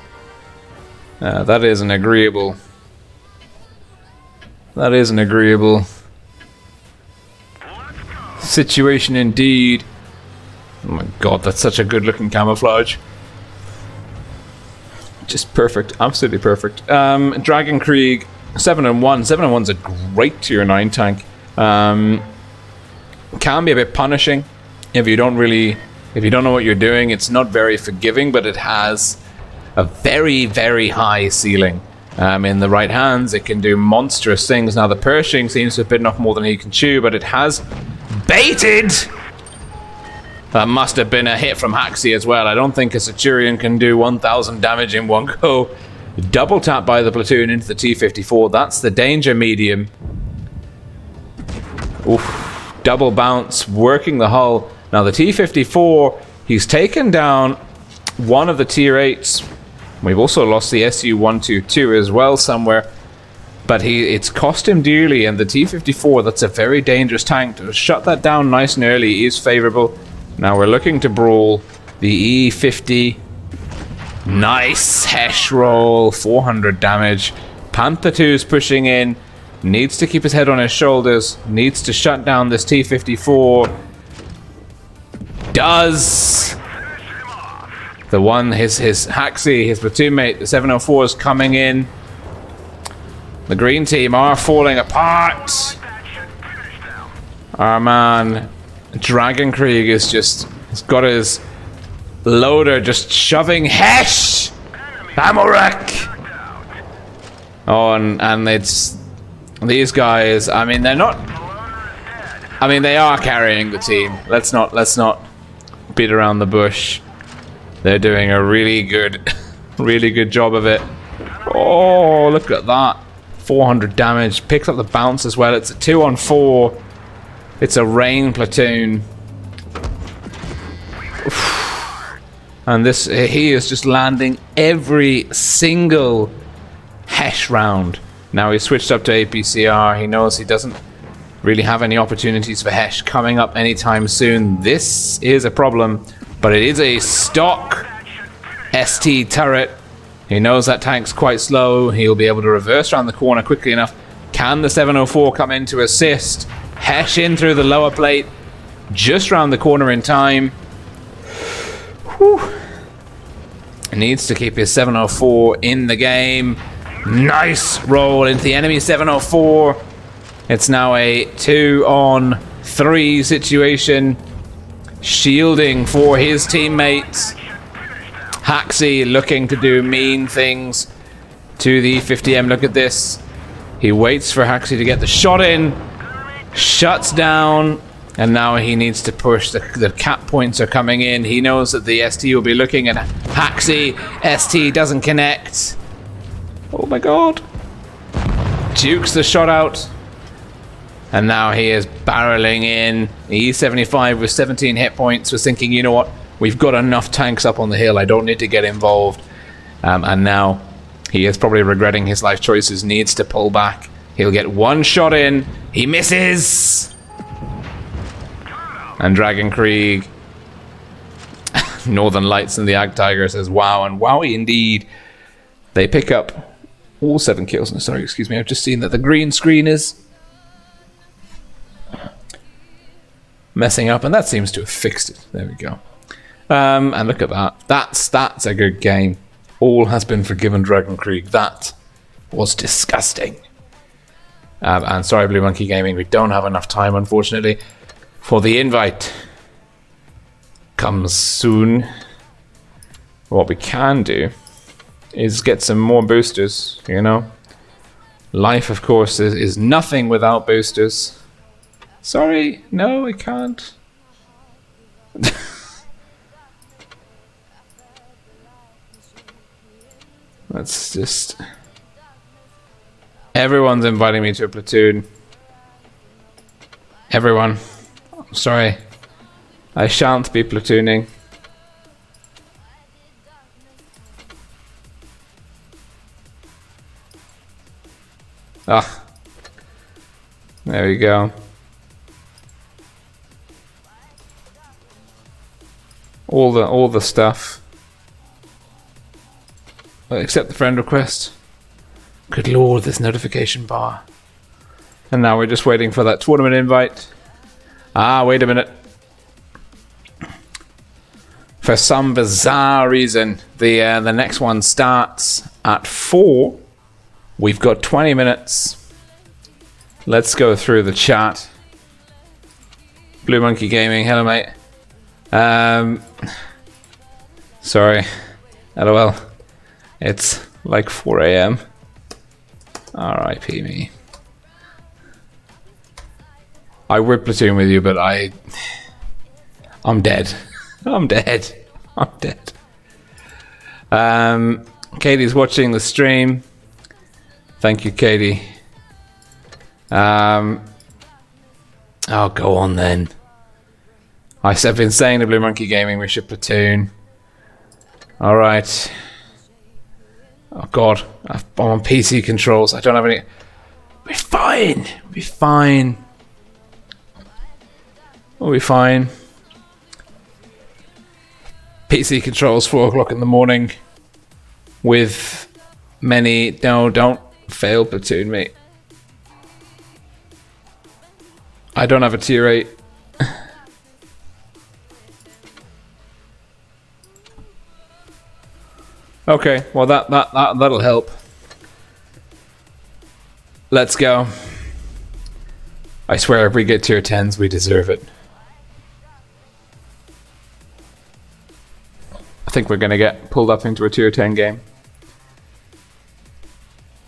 That is an agreeable. That is an agreeable situation indeed. Oh my god, that's such a good looking camouflage. Just perfect, absolutely perfect. Dragon Krieg 7-1. 7-1's a great tier 9 tank. Can be a bit punishing if you don't know what you're doing. It's not very forgiving, but it has a very, very high ceiling. In the right hands, it can do monstrous things. Now the Pershing seems to have bitten off more than he can chew, but it has baited. That must have been a hit from Haxi as well. I don't think a Centurion can do 1,000 damage in one go. Double tap by the platoon into the T-54. That's the danger medium. Oof. Double bounce, working the hull. Now the T-54, he's taken down one of the tier 8s. We've also lost the Su-122 as well somewhere. But it's cost him dearly, and the T-54, that's a very dangerous tank. To shut that down nice and early is favourable. Now we're looking to brawl the E-50. Nice Hesh roll, 400 damage. Panther 2's pushing in. Needs to keep his head on his shoulders. Needs to shut down this T-54. Does. The one, his Haxi, his platoon mate, the 704 is coming in. The green team are falling apart. Our man Dragon Krieg is just, he's got his loader just shoving Hesh! Amorek! Oh, and it's these guys, I mean, they're not, I mean, they are carrying the team. Let's not beat around the bush. They're doing a really good job of it. Oh, look at that. 400 damage. Picks up the bounce as well. It's a 2-on-4. It's a Rain platoon. And this, he is just landing every single Hesh round. Now he's switched up to APCR. He knows he doesn't really have any opportunities for Hesh coming up anytime soon. This is a problem, but it is a stock ST turret. He knows that tank's quite slow. He'll be able to reverse around the corner quickly enough. Can the 704 come in to assist? Hesh in through the lower plate. Just round the corner in time. Whew. Needs to keep his 704 in the game. Nice roll into the enemy 704. It's now a 2-on-3 situation. Shielding for his teammates. Haxi looking to do mean things to the 50M. Look at this. He waits for Haxi to get the shot in. Shuts down. And now he needs to push. The cap points are coming in. He knows that the ST will be looking at Haxi. ST doesn't connect. Oh my god. Dukes the shot out. And now he is barreling in. The E75 with 17 hit points was thinking, you know what? We've got enough tanks up on the hill. I don't need to get involved. And now He is probably regretting his life choices, needs to pull back. He'll get one shot in. He misses! And Dragon Krieg. Northern Lights and the Ag Tiger says wow, and wowie indeed. They pick up all 7 kills. No, sorry, excuse me, I've just seen that the green screen is messing up, and that seems to have fixed it. There we go. And look at that. That's a good game. All has been forgiven, Dragon Krieg. That was disgusting. And sorry, Blue Monkey Gaming, we don't have enough time, unfortunately, for the invite. Comes soon. What we can do is get some more boosters, you know. Life, of course, is nothing without boosters. Sorry, no, I can't. Let's just... Everyone's inviting me to a platoon. Everyone. I'm sorry. I shan't be platooning. Ah. There we go. All the stuff. Accept the friend request. Good lord, this notification bar. And now we're just waiting for that tournament invite. Ah, wait a minute. For some bizarre reason, the next one starts at 4. We've got 20 minutes. Let's go through the chat. Blue Monkey Gaming, hello mate. Sorry. LOL. It's like 4 AM. R.I.P. me. I would platoon with you, but I'm dead. I'm dead. I'm dead. Katie's watching the stream. Thank you, Katie. Oh, go on then. I've been saying to Blue Monkey Gaming we should platoon. Alright. Oh god, I'm on PC controls. I don't have any... We're fine. We'll be fine. We'll be fine. PC controls, 4 o'clock in the morning. With many... No, don't fail platoon, mate. I don't have a tier 8. Okay, well that'll help. Let's go. I swear if we get tier 10s, we deserve it. I think we're gonna get pulled up into a tier 10 game.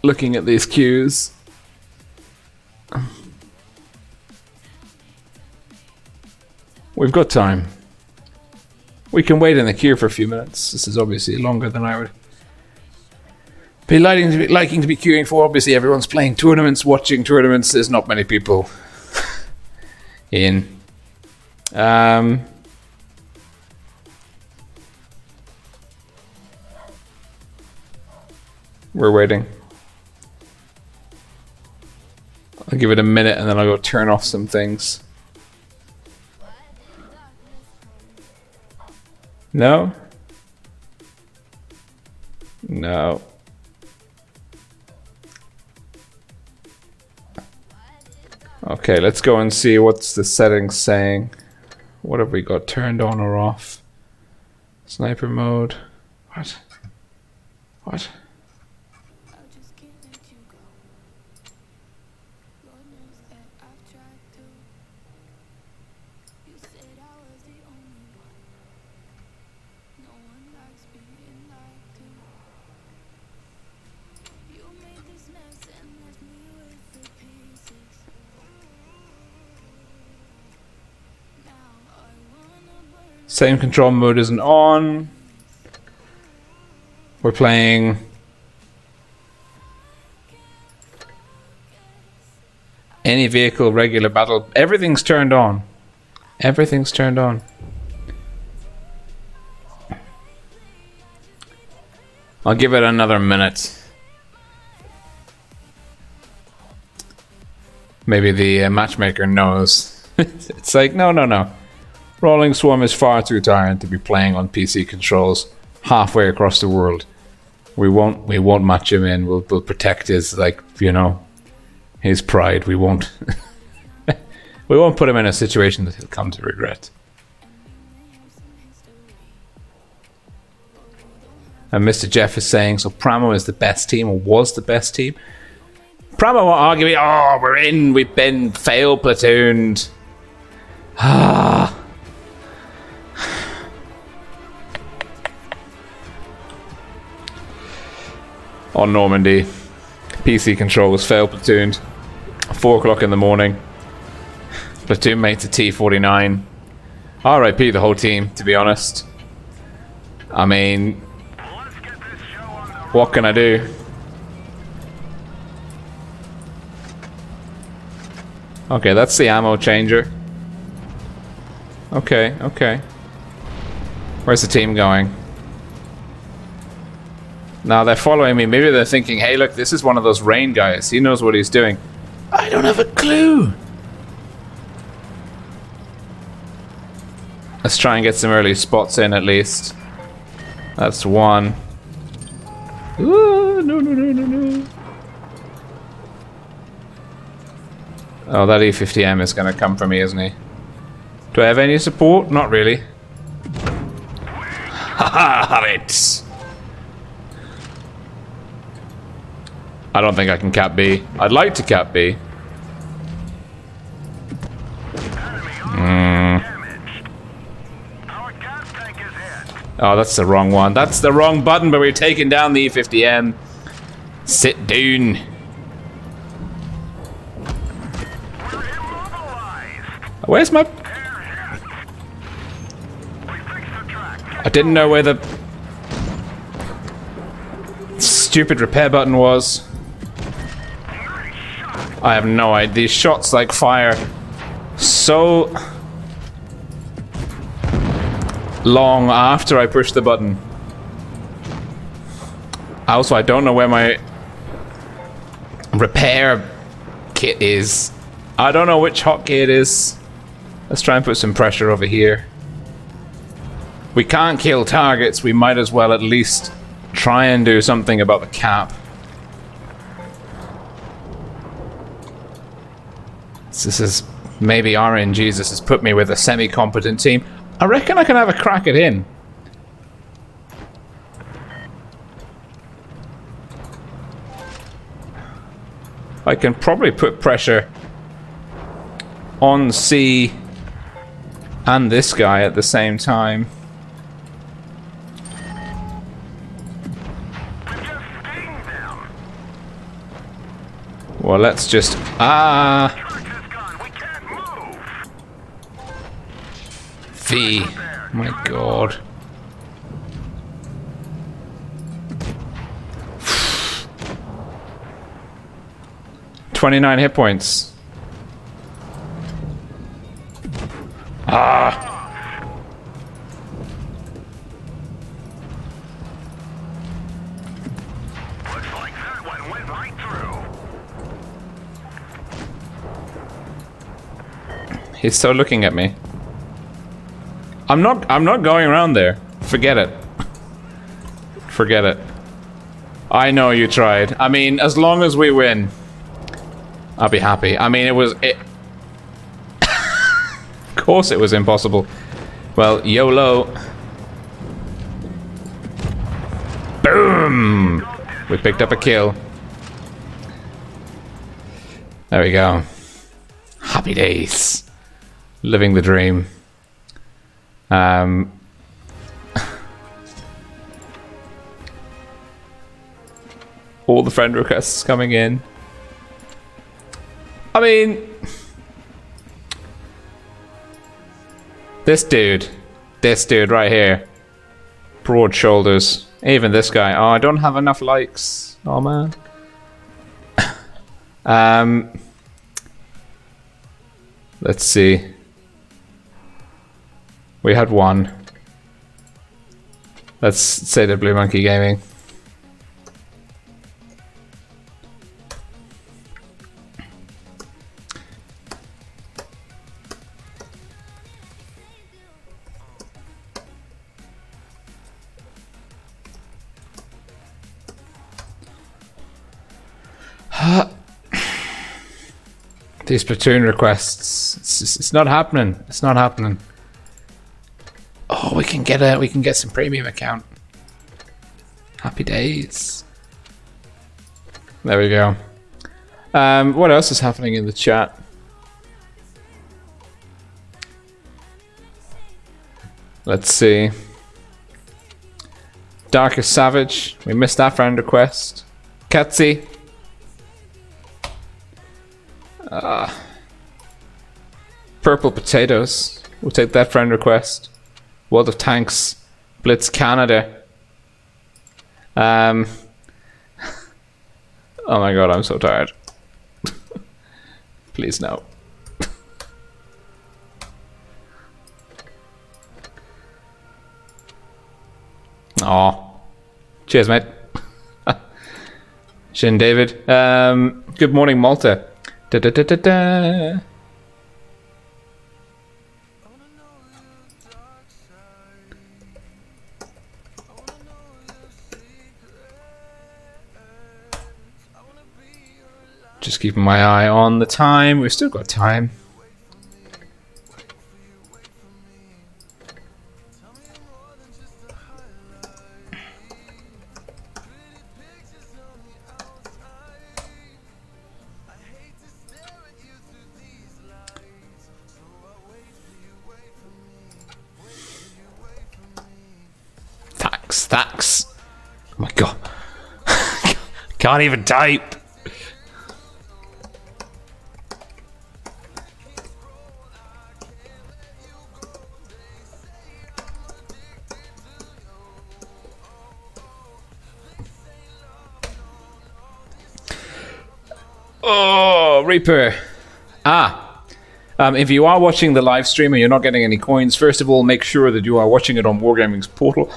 Looking at these queues. We've got time. We can wait in the queue for a few minutes. This is obviously longer than I would be liking to be queuing for. Obviously everyone's playing tournaments, watching tournaments. There's not many people in. We're waiting. I'll give it a minute and then I'll go turn off some things. No? No. Okay, let's go and see what's the settings saying. What have we got turned on or off? Sniper mode. What? What? Same control mode isn't on. We're playing any vehicle, regular battle. Everything's turned on. Everything's turned on. I'll give it another minute. Maybe the matchmaker knows. It's like, no, no, no. Rolling Swarm is far too tired to be playing on PC controls halfway across the world. We won't match him in. We'll protect his, like, you know, his pride. We won't we won't put him in a situation that he'll come to regret. And Mr. Jeff is saying, so PRAMO is the best team, or was the best team? PRAMO will argue, oh, we're in, we've been failed platooned. Ah. On Normandy, PC control was failed platooned. 4 o'clock in the morning. Platoon mates at T49. RIP the whole team, to be honest. I mean, what can I do? Okay, that's the ammo changer. Okay, okay. Where's the team going? Now they're following me. Maybe they're thinking, hey, look, this is one of those rain guys. He knows what he's doing. I don't have a clue. Let's try and get some early spots in at least. That's one. Ooh, no, no, no, no, no. Oh, that E50M is going to come for me, isn't he? Do I have any support? Not really. Haha, it. I don't think I can cap B. I'd like to cap B. Oh, that's the wrong one. That's the wrong button, but we're taking down the E50M. Sit down. Where's my... I didn't know where the stupid repair button was. I have no idea. These shots like fire so long after I push the button. Also, I don't know where my repair kit is. I don't know which hotkey it is. Let's try and put some pressure over here. We can't kill targets. We might as well at least try and do something about the cap. This is maybe RNGs. This has put me with a semi-competent team. I reckon I can have a crack at him. I can probably put pressure on C and this guy at the same time. Well, let's just... V. My god. $29 hit points. Looks like that one went right through. He's still looking at me. I'm not going around there. Forget it. Forget it. I know you tried. I mean, as long as we win, I'll be happy. I mean, of course it was impossible. Well, YOLO. Boom! We picked up a kill. There we go. Happy days. Living the dream. All the friend requests coming in. I mean, this dude right here, broad shoulders. Even this guy. Oh, I don't have enough likes. Oh man. Let's see. We had one. Let's say the Blue Monkey Gaming. These platoon requests. It's not happening. It's not happening. Oh, we can get some premium account. Happy days. There we go. What else is happening in the chat? Let's see. Darkest Savage. We missed that friend request. Katsy. Purple Potatoes. We'll take that friend request. World of Tanks. Blitz Canada. Oh my god, I'm so tired. Please no. Aw. Cheers, mate. Shin David. Good morning, Malta. Da, da, da, da, da. Just keeping my eye on the time. We've still got time. Thanks. Oh my god. Can't even type. Oh, Reaper. If you are watching the live stream and you're not getting any coins, first of all, make sure that you are watching it on Wargaming's portal.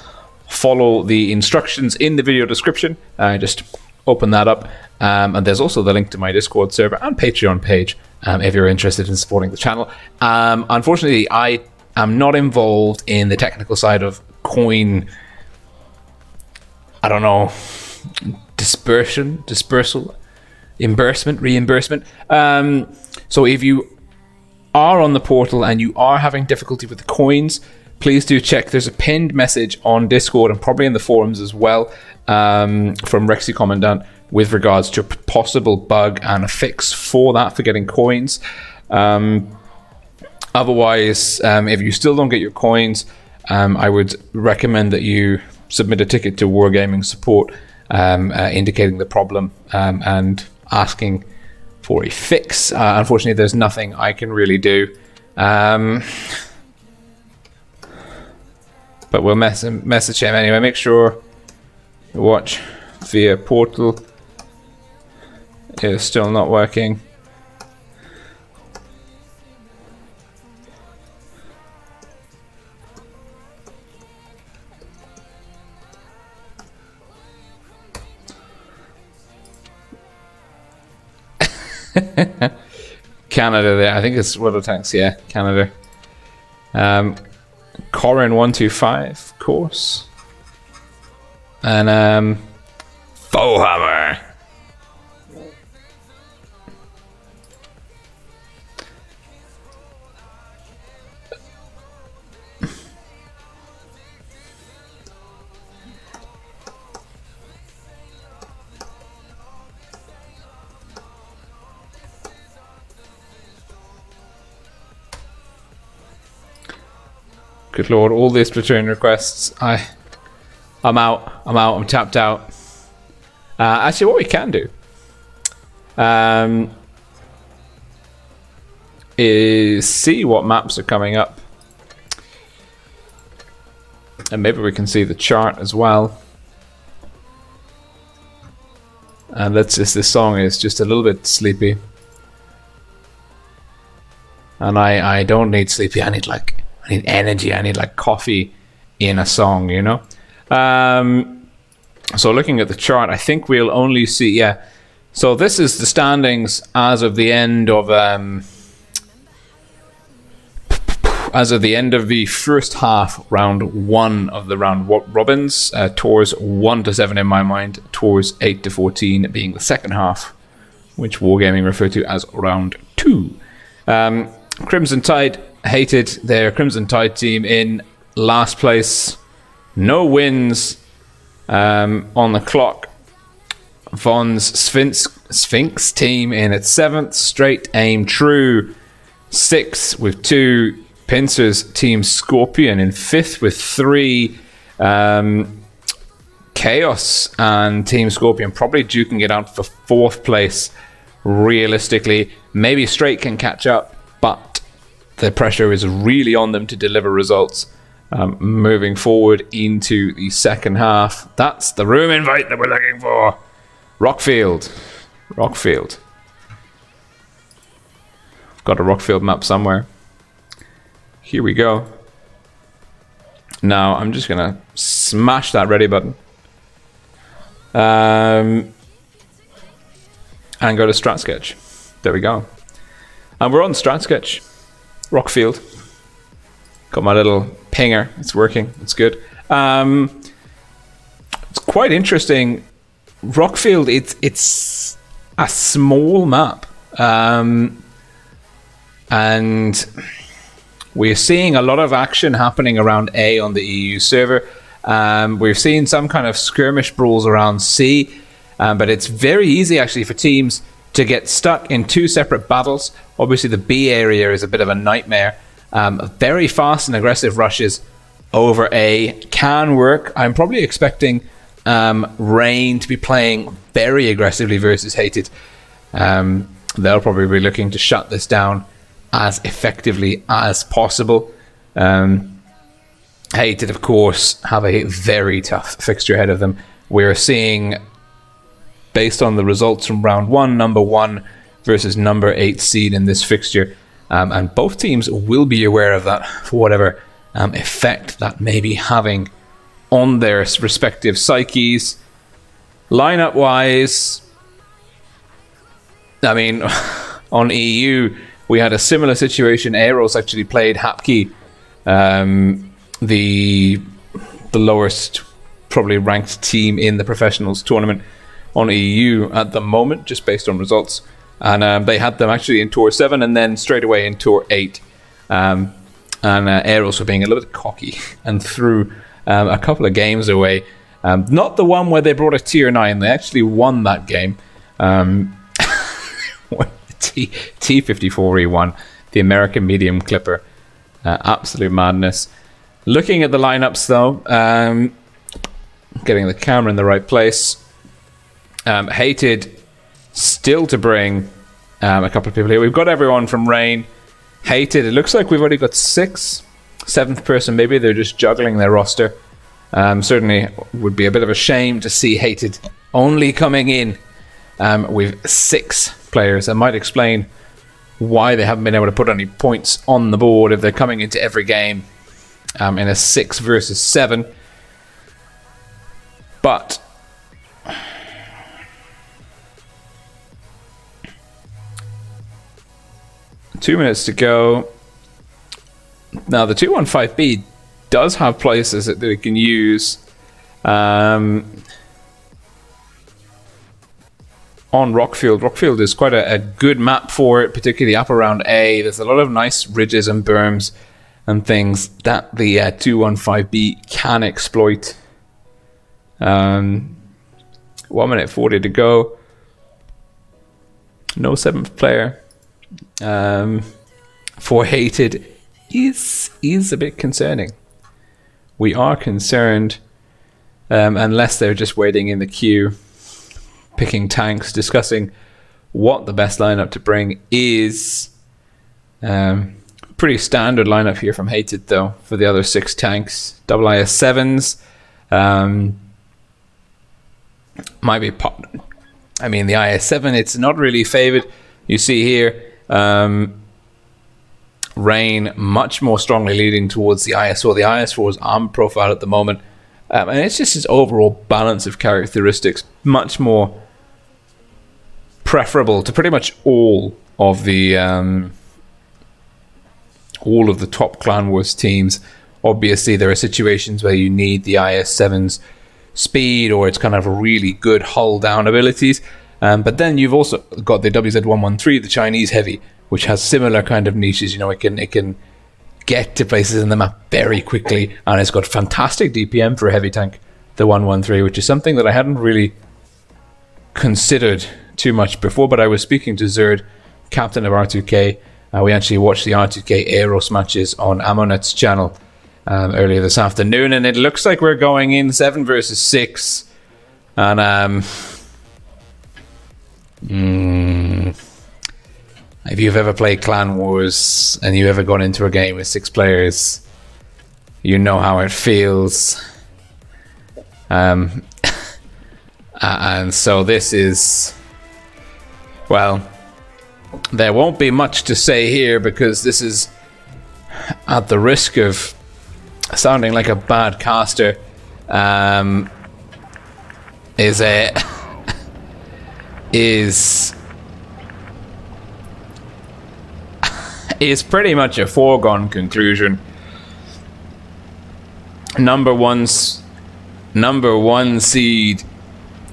Follow the instructions in the video description. Just open that up. And there's also the link to my Discord server and Patreon page if you're interested in supporting the channel. Unfortunately, I am not involved in the technical side of coin, I don't know, dispersal, reimbursement. So if you are on the portal and you are having difficulty with the coins, please do check. There's a pinned message on Discord and probably in the forums as well from Rexy Commandant with regards to a possible bug and a fix for that, for getting coins. Otherwise, if you still don't get your coins, I would recommend that you submit a ticket to Wargaming support indicating the problem and asking for a fix. Unfortunately, there's nothing I can really do. But we'll message him anyway. Make sure you watch via portal. It's still not working. Canada there. I think it's World of Tanks. Yeah, Canada. Corin 125, of course. And Foehammer. Good lord, all these platoon requests. I'm out. I'm tapped out. Actually, what we can do is see what maps are coming up. And maybe we can see the chart as well. And let's just, this song is just a little bit sleepy. And I don't need sleepy, I need energy, I need like coffee in a song, you know? So looking at the chart, I think we'll only see, yeah. So this is the standings as of the end of the first half, round 1 of the round robins. Tours 1 to 7 in my mind, tours 8 to 14 being the second half which Wargaming referred to as round 2. Crimson Tide hated their Crimson Tide team in last place. No wins on the clock. Von's Sphinx team in its 7th straight aim true. 6 with 2. Pincers team Scorpion in 5th with 3. Chaos and Team Scorpion probably duking it out for 4th place. Realistically, maybe Straight can catch up, but the pressure is really on them to deliver results moving forward into the second half. That's the room invite that we're looking for. Rockfield. Got a Rockfield map somewhere. Here we go. Now I'm just gonna smash that ready button. And go to Strat Sketch. There we go. And we're on Strat Sketch. Rockfield. Got my little pinger. It's working. It's good. It's quite interesting. Rockfield, it's a small map. And we're seeing a lot of action happening around A on the EU server. We've seen some kind of skirmish brawls around C. But it's very easy actually for teams to get stuck in 2 separate battles. Obviously the B area is a bit of a nightmare. Very fast and aggressive rushes over A can work. I'm probably expecting Rain to be playing very aggressively versus Hated. They'll probably be looking to shut this down as effectively as possible. Hated, of course, have a very tough fixture ahead of them. We're seeing, based on the results from round 1, number 1 versus number 8 seed in this fixture. And both teams will be aware of that for whatever effect that may be having on their respective psyches. Lineup wise, I mean, on EU, we had a similar situation. Aeros actually played Hapki, the lowest probably ranked team in the professionals tournament on EU at the moment, just based on results. And they had them actually in Tour 7 and then straight away in Tour 8. And Aeros were being a little bit cocky and threw a couple of games away. Not the one where they brought a Tier 9. They actually won that game. T54E1, the American medium clipper. Absolute madness. Looking at the lineups though, getting the camera in the right place. Hated still to bring a couple of people here. We've got everyone from Rain. Hated, it looks like we've already got 6. 7th person, maybe they're just juggling their roster. Certainly would be a bit of a shame to see Hated only coming in with 6 players. That might explain why they haven't been able to put any points on the board if they're coming into every game in a 6 versus 7. But two minutes to go. Now the 215B does have places that they can use on Rockfield. Rockfield is quite a good map for it, particularly up around A. There's a lot of nice ridges and berms and things that the 215B can exploit. 1 minute 40 to go. No 7th player. For Hated is a bit concerning. We are concerned, unless they're just waiting in the queue, picking tanks, discussing what the best lineup to bring is. Pretty standard lineup here from Hated though for the other 6 tanks. Double IS7s. Might be pop. I mean, the IS7, it's not really favored. You see here, Rain much more strongly leading towards the IS4. The IS4's arm profile at the moment, and it's just his overall balance of characteristics much more preferable to pretty much all of the top Clan Wars teams. Obviously, there are situations where you need the IS7's speed or its kind of really good hull down abilities. But then you've also got the WZ113, the Chinese heavy, which has similar kind of niches. You know, it can get to places in the map very quickly, and it's got fantastic DPM for a heavy tank, the 113, which is something that I hadn't really considered too much before. But I was speaking to Zerd, captain of R2K. We actually watched the R2K Aeros matches on Ammonet's channel earlier this afternoon, and it looks like we're going in 7 versus 6. And if you've ever played Clan Wars and you've ever gone into a game with 6 players, you know how it feels. And so this is, well, there won't be much to say here, because this is, at the risk of sounding like a bad caster, is pretty much a foregone conclusion. Number one seed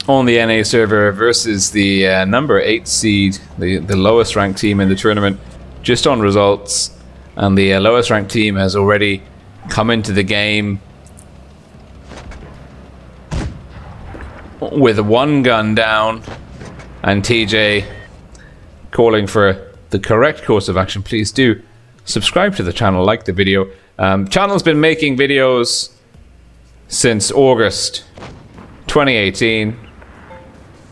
on the NA server versus the number 8 seed, the lowest ranked team in the tournament, just on results. And the lowest ranked team has already come into the game with 1 gun down, and TJ calling for the correct course of action. Please do subscribe to the channel, like the video. Channel's been making videos since August 2018.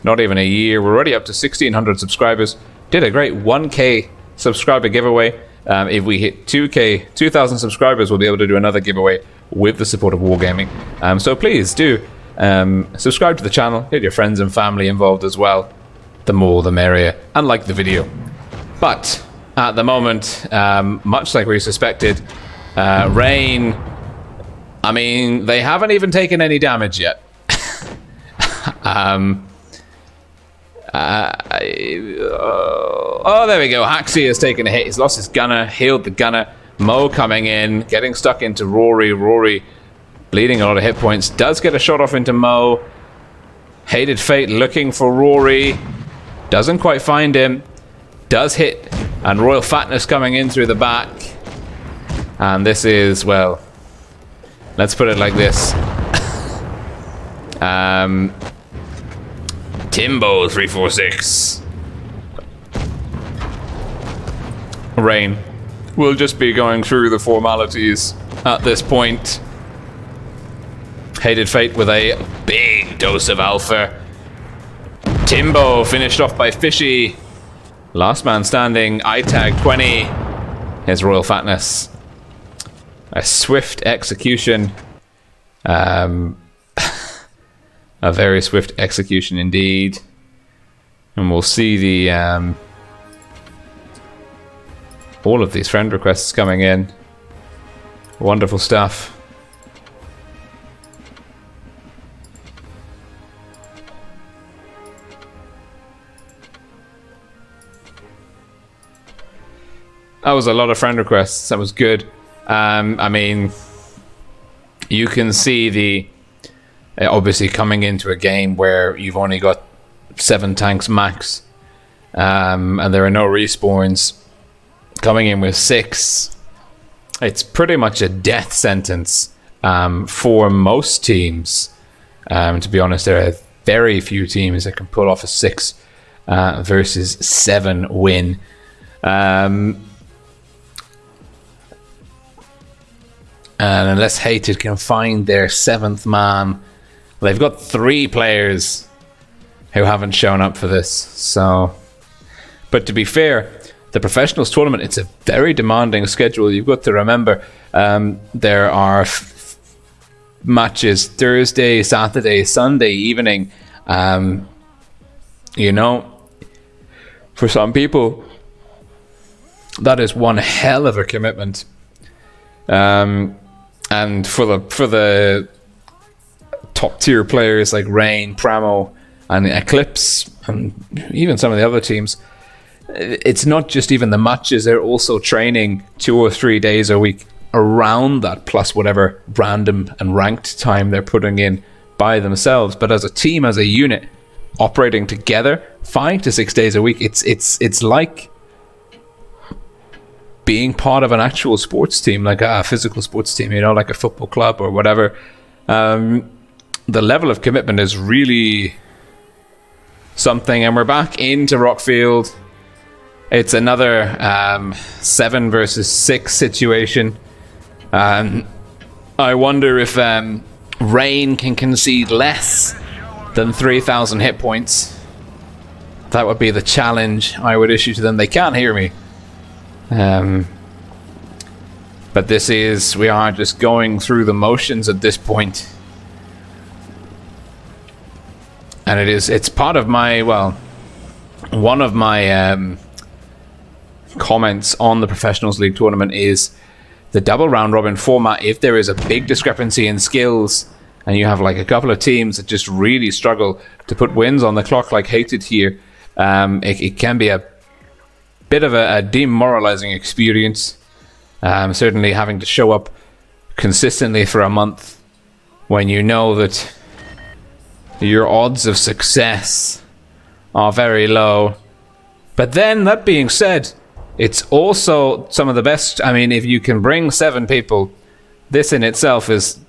Not even a year. We're already up to 1,600 subscribers. Did a great 1K subscriber giveaway. If we hit 2,000 subscribers, we'll be able to do another giveaway with the support of Wargaming. So please do subscribe to the channel. Get your friends and family involved as well. The more, the merrier. And like the video. But at the moment, much like we suspected, Rain, I mean, they haven't even taken any damage yet. Oh, there we go. Haxi has taken a hit. He's lost his gunner, healed the gunner. Mo coming in, getting stuck into Rory. Rory bleeding a lot of hit points. Does get a shot off into Mo. Hated Fate looking for Rory. Doesn't quite find him. Does hit. And Royal Fatness coming in through the back. And this is, well, let's put it like this. Timbo 346. Rain will just be going through the formalities at this point. Hated Fate with a big dose of alpha. Timbo finished off by Fishy. Last man standing, iTag 20. Here's Royal Fatness. A swift execution. A very swift execution indeed. And we'll see the all of these friend requests coming in. Wonderful stuff. That was a lot of friend requests. That was good. I mean, you can see the obviously coming into a game where you've only got 7 tanks max, and there are no respawns. Coming in with 6, it's pretty much a death sentence for most teams. To be honest, there are very few teams that can pull off a 6 versus 7 win. And unless Hated can find their 7th man, they've got 3 players who haven't shown up for this. So, but to be fair, the professionals tournament, it's a very demanding schedule. You've got to remember there are matches Thursday, Saturday, Sunday evening. You know, for some people, that is one hell of a commitment. And for the top tier players like Rain, PRAMO, and Eclipse, and even some of the other teams, it's not just even the matches, they're also training 2 or 3 days a week around that, plus whatever random and ranked time they're putting in by themselves. But as a team, as a unit, operating together 5 to 6 days a week. It's like being part of an actual sports team, like a physical sports team, you know, like a football club or whatever. The level of commitment is really something. And we're back into Rockfield. It's another 7 versus 6 situation. I wonder if Rain can concede less than 3,000 hit points. That would be the challenge I would issue to them. They can't hear me. But this is, we are just going through the motions at this point. And it's part of my, well, one of my comments on the Professionals League tournament is the double round robin format. If there is a big discrepancy in skills and you have like a couple of teams that just really struggle to put wins on the clock like Hated here, it can be a bit of a demoralizing experience. Certainly having to show up consistently for a month when you know that your odds of success are very low. But then, that being said, it's also some of the best. I mean, if you can bring 7 people, this in itself is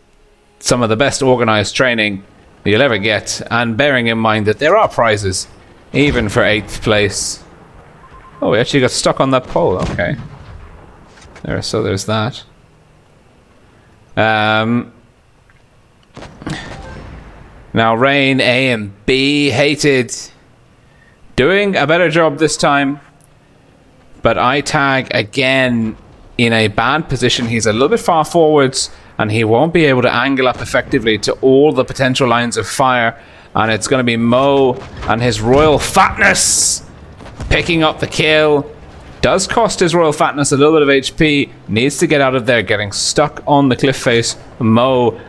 some of the best organized training you'll ever get. And bearing in mind that there are prizes, even for 8th place. Oh, we actually got stuck on that pole. Okay. So there's that. Now, Rain, A and B, Hated, doing a better job this time. But iTag, again, in a bad position. He's a little bit far forwards, and he won't be able to angle up effectively to all the potential lines of fire. And it's going to be Mo and his Royal Fatness picking up the kill. Does cost his Royal Fatness a little bit of HP. Needs to get out of there, getting stuck on the cliff face. Mo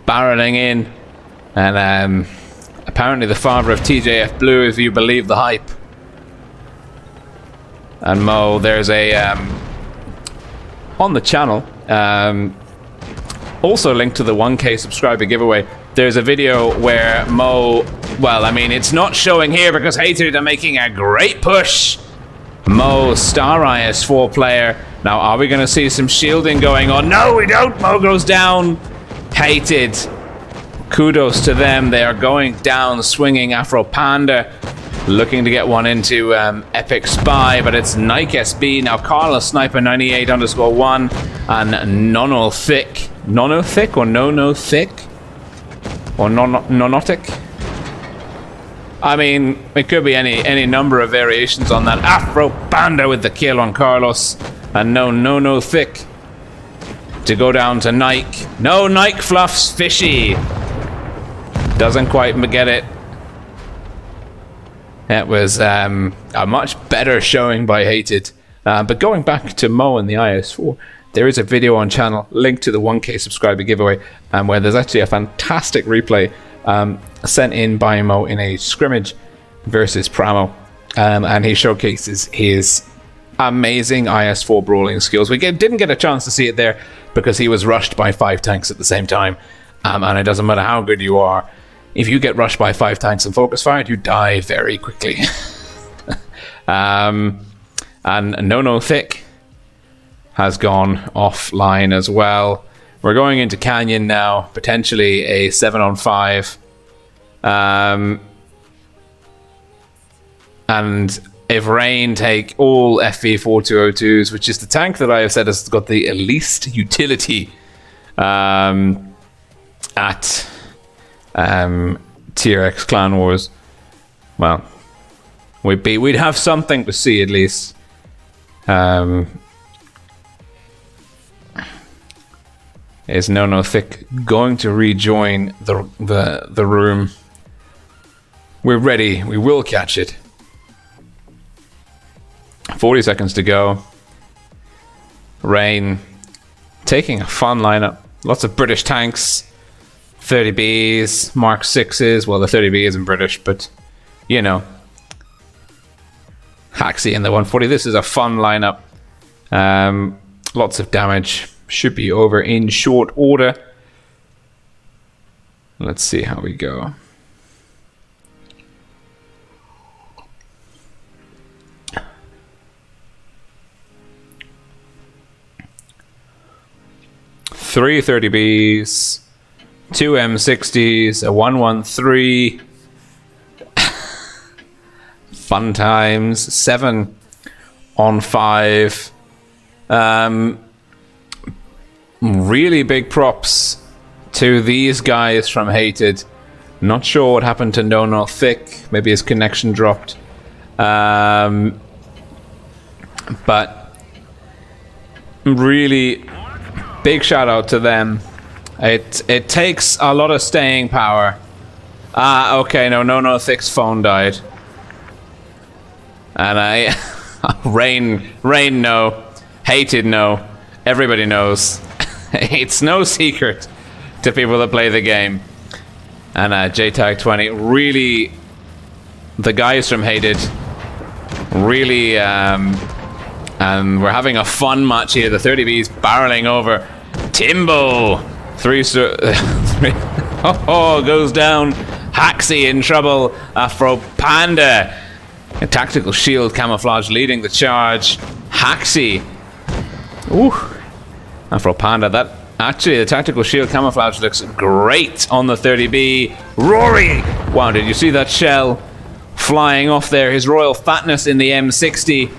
barreling in. And apparently the father of TJF Blue, if you believe the hype. And Mo, there's a on the channel, also linked to the 1K subscriber giveaway. There's a video where Mo, well, I mean, it's not showing here because Hated are making a great push. Mo, star IS4 player. Now, are we going to see some shielding going on? No, we don't. Mo goes down. Hated. Kudos to them. They are going down, swinging Afro Panda, looking to get one into Epic Spy, but it's Nike SB. Now, Carlos Sniper 98_1 and Nono Thick. Nono Thick or Nono Thick? Or Nonotic? I mean, it could be any number of variations on that. Afro Panda with the kill on Carlos. And no Thick to go down to Nike. No, Nike fluffs fishy. Doesn't quite get it. It was a much better showing by Hated. But going back to Mo and the IS4, there is a video on channel linked to the 1K subscriber giveaway, where there's actually a fantastic replay sent in by Mo in a scrimmage versus PRAMO. And he showcases his amazing IS4 brawling skills. We didn't get a chance to see it there because he was rushed by 5 tanks at the same time. And it doesn't matter how good you are. If you get rushed by 5 tanks and focus fired, you die very quickly. And No Thick has gone offline as well. We're going into Canyon now, potentially a 7-on-5. And if Rain take all FV4202s, which is the tank that I have said has got the least utility at TRX Clan Wars, well, we'd have something to see at least. Is No Thick going to rejoin the room? We're ready. We will catch it. 40 seconds to go. Rain taking a fun lineup. Lots of British tanks. 30Bs, Mark 6s. Well, the 30B isn't British, but you know. Haxie and the 140. This is a fun lineup. Lots of damage. Should be over in short order. Let's see how we go. 3 30Bs, 2 M60s, a 113. Fun times. 7 on 5. Really big props to these guys from Hated. Not sure what happened to No Thick. Maybe his connection dropped. But really big shout out to them. It takes a lot of staying power. Okay, no Thick's phone died. And Rain no. Hated no. Everybody knows. It's no secret to people that play the game. And JTag20, really, the guys from Hated, really, and we're having a fun match here. The 30B's barreling over. Timbo, 3 goes down. Haxi in trouble. Afro Panda, a tactical shield camouflage leading the charge. Haxi, ooh, Afro Panda, that. Actually, the tactical shield camouflage looks great on the 30B. Rory! Wow, did you see that shell flying off there? His royal fatness in the M60.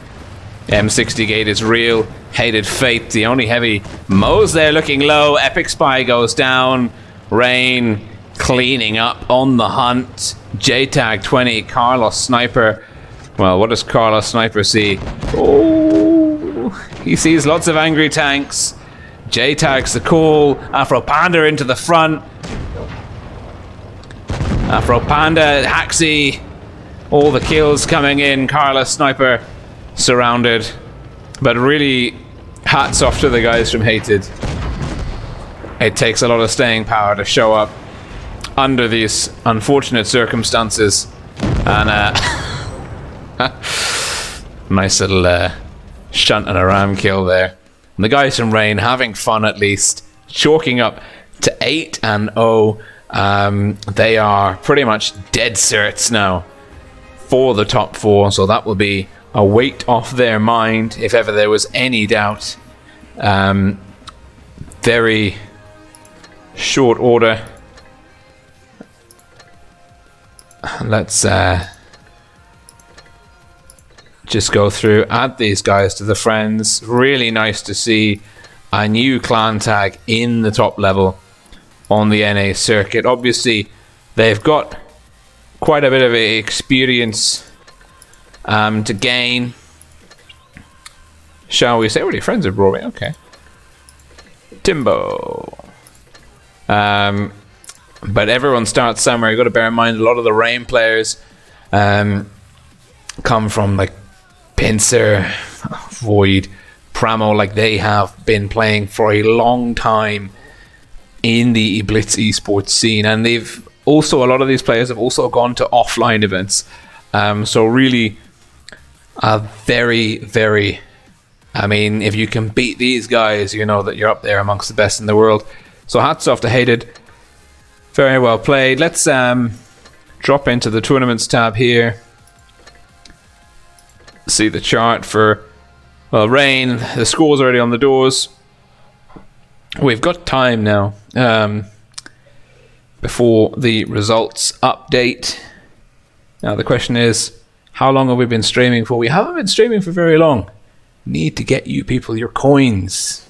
M60 gate is real. Hated Fate, the only heavy. Mo's there looking low. Epic Spy goes down. Rain cleaning up on the hunt. JTag20, Carlos Sniper. Well, what does Carlos Sniper see? Oh, he sees lots of angry tanks. J-Tag's the call. Afro Panda into the front. Afro Panda, Haxi. All the kills coming in. Carlos Sniper surrounded. But really, hats off to the guys from Hated. It takes a lot of staying power to show up under these unfortunate circumstances. And nice little shunt and a ram kill there. And the guys from Rain having fun at least, chalking up to 8-0. They are pretty much dead certs now for the top 4, so that will be a weight off their mind if ever there was any doubt. Very short order. Let's just go through, add these guys to the friends. Really nice to see a new clan tag in the top level on the NA circuit. Obviously, they've got quite a bit of experience to gain. Shall we say? Already friends have brought me. Okay. Timbo. But everyone starts somewhere. You've got to bear in mind a lot of the Rain players come from like Pincer, Void, PRAMO. Like, they have been playing for a long time in the Blitz esports scene, and they've also, a lot of these players have also gone to offline events. So really a very, very, I mean, if you can beat these guys, you know that you're up there amongst the best in the world. So hats off to Hated. Very well played. Let's drop into the tournaments tab here. See the chart for, well, Rain. The score's already on the doors. We've got time now before the results update. Now the question is, how long have we been streaming for? We haven't been streaming for very long. Need to get you people your coins.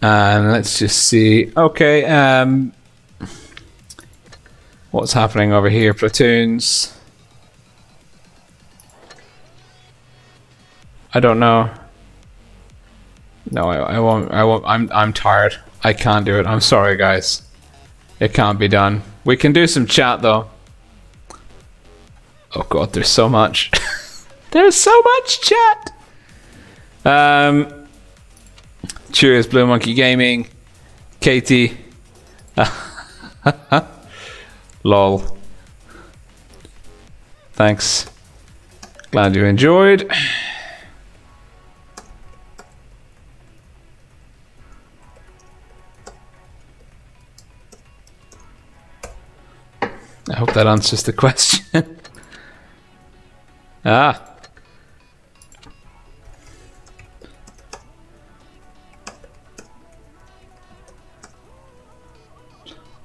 And let's just see. Okay, what's happening over here? Platoons. I don't know. No, I won't. I'm tired. I can't do it. I'm sorry, guys. It can't be done. We can do some chat though. Oh god, there's so much. There's so much chat. Cheers, Blue Monkey Gaming. Katie. Lol. Thanks. Glad you enjoyed. hope that answers the question. Ah.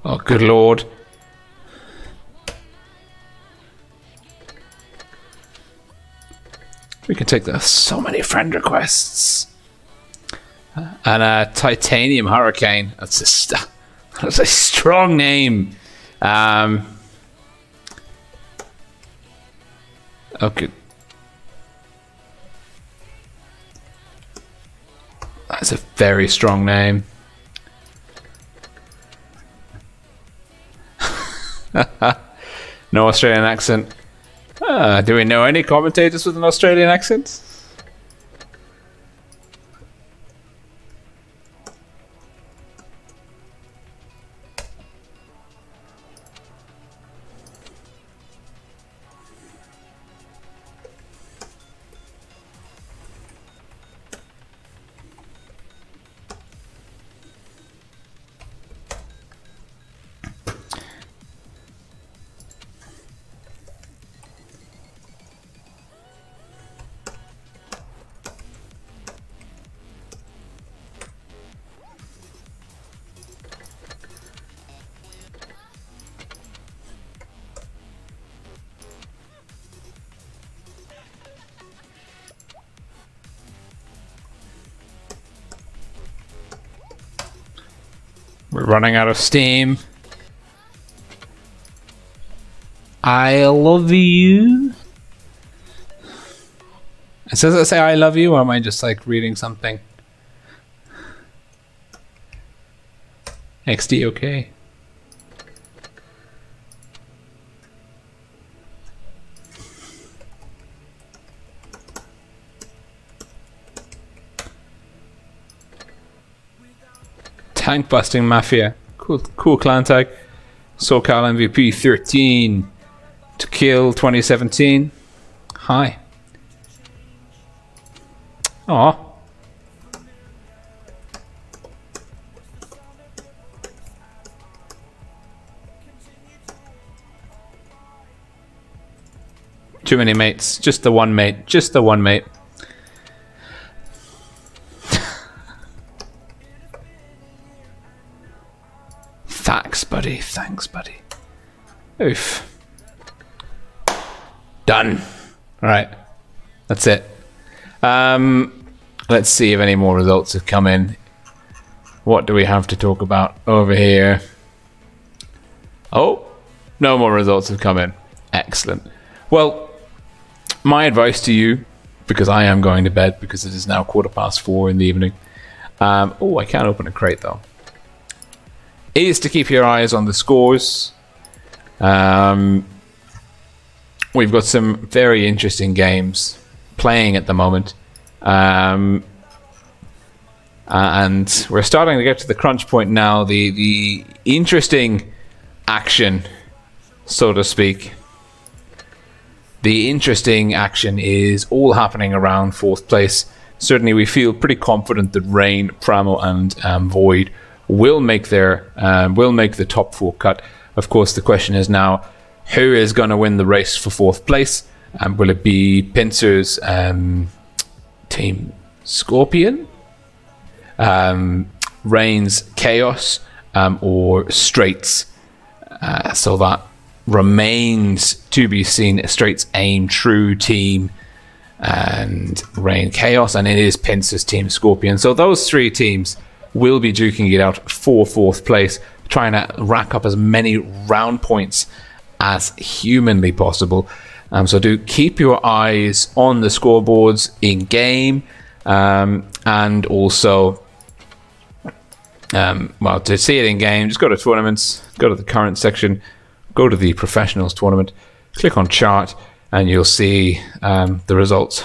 Oh, good lord. We can take this. So many friend requests. And a Titanium Hurricane. That's a strong name. Okay. That's a very strong name. No Australian accent. Do we know any commentators with an Australian accent? We're running out of steam. I love you. It says I say I love you, or am I just like reading something? XD okay. Tank busting mafia. Cool clan tag. SoCal MVP 13 to kill 2017. Hi. Aw. Too many mates. Just the one mate. Just the one mate. Thanks, buddy. Thanks, buddy. Oof. Done. All right. That's it. Let's see if any more results have come in. What do we have to talk about over here? Oh, no more results have come in. Excellent. Well, my advice to you, because I am going to bed because it is now 4:15 in the evening. Oh, I can't open a crate though. Is to keep your eyes on the scores. We've got some very interesting games playing at the moment. And we're starting to get to the crunch point now. The interesting action, so to speak. The interesting action is all happening around 4th place. Certainly we feel pretty confident that Rain, Pramo and Void will make the top 4 cut. Of course, the question is now, who is going to win the race for 4th place? Will it be Pincers Team Scorpion, Rain's Chaos, or Straits? So that remains to be seen. Straits Aim True Team and Rain Chaos, and it is Pincers Team Scorpion. So those 3 teams will be duking it out for 4th place, trying to rack up as many round points as humanly possible. So do keep your eyes on the scoreboards in game, and also, well, to see it in game, just go to tournaments, go to the current section, go to the professionals tournament, click on chart, and you'll see the results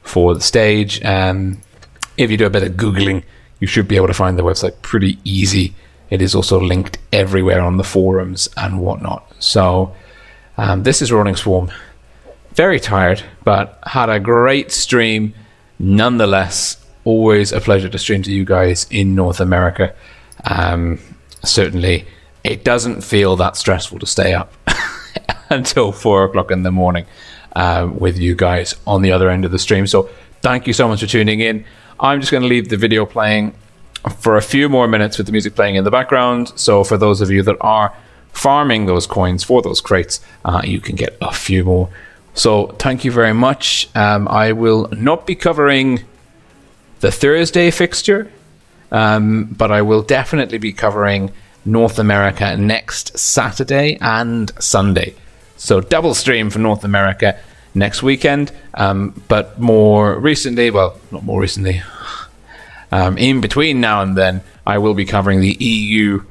for the stage. If you do a bit of Googling, you should be able to find the website pretty easy. It is also linked everywhere on the forums and whatnot. So this is Rolling Swarm. Very tired, but had a great stream nonetheless. Always a pleasure to stream to you guys in North America. Certainly it doesn't feel that stressful to stay up until 4 o'clock in the morning with you guys on the other end of the stream. So thank you so much for tuning in. I'm just going to leave the video playing for a few more minutes with the music playing in the background. So for those of you that are farming those coins for those crates, you can get a few more. So thank you very much. I will not be covering the Thursday fixture, but I will definitely be covering North America next Saturday and Sunday. So double stream for North America next weekend, but more recently, well, not more recently, in between now and then, I will be covering the EU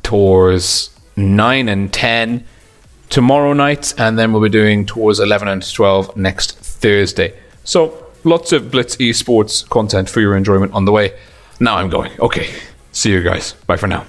tours 9 and 10 tomorrow night, and then we'll be doing tours 11 and 12 next Thursday. So lots of Blitz esports content for your enjoyment on the way. Now I'm going. Okay, see you guys. Bye for now.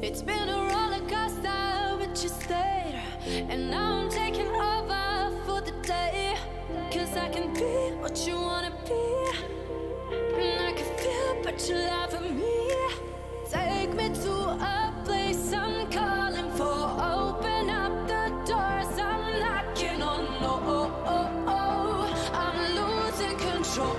It's been a roller coaster, but you stayed. And now I'm taking over for the day. Cause I can be what you wanna be. And I can feel but you love me. Take me to a place I'm calling for. Open up the doors I'm knocking on. I'm losing control.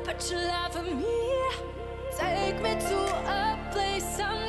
But you love me. Take me to a place I'm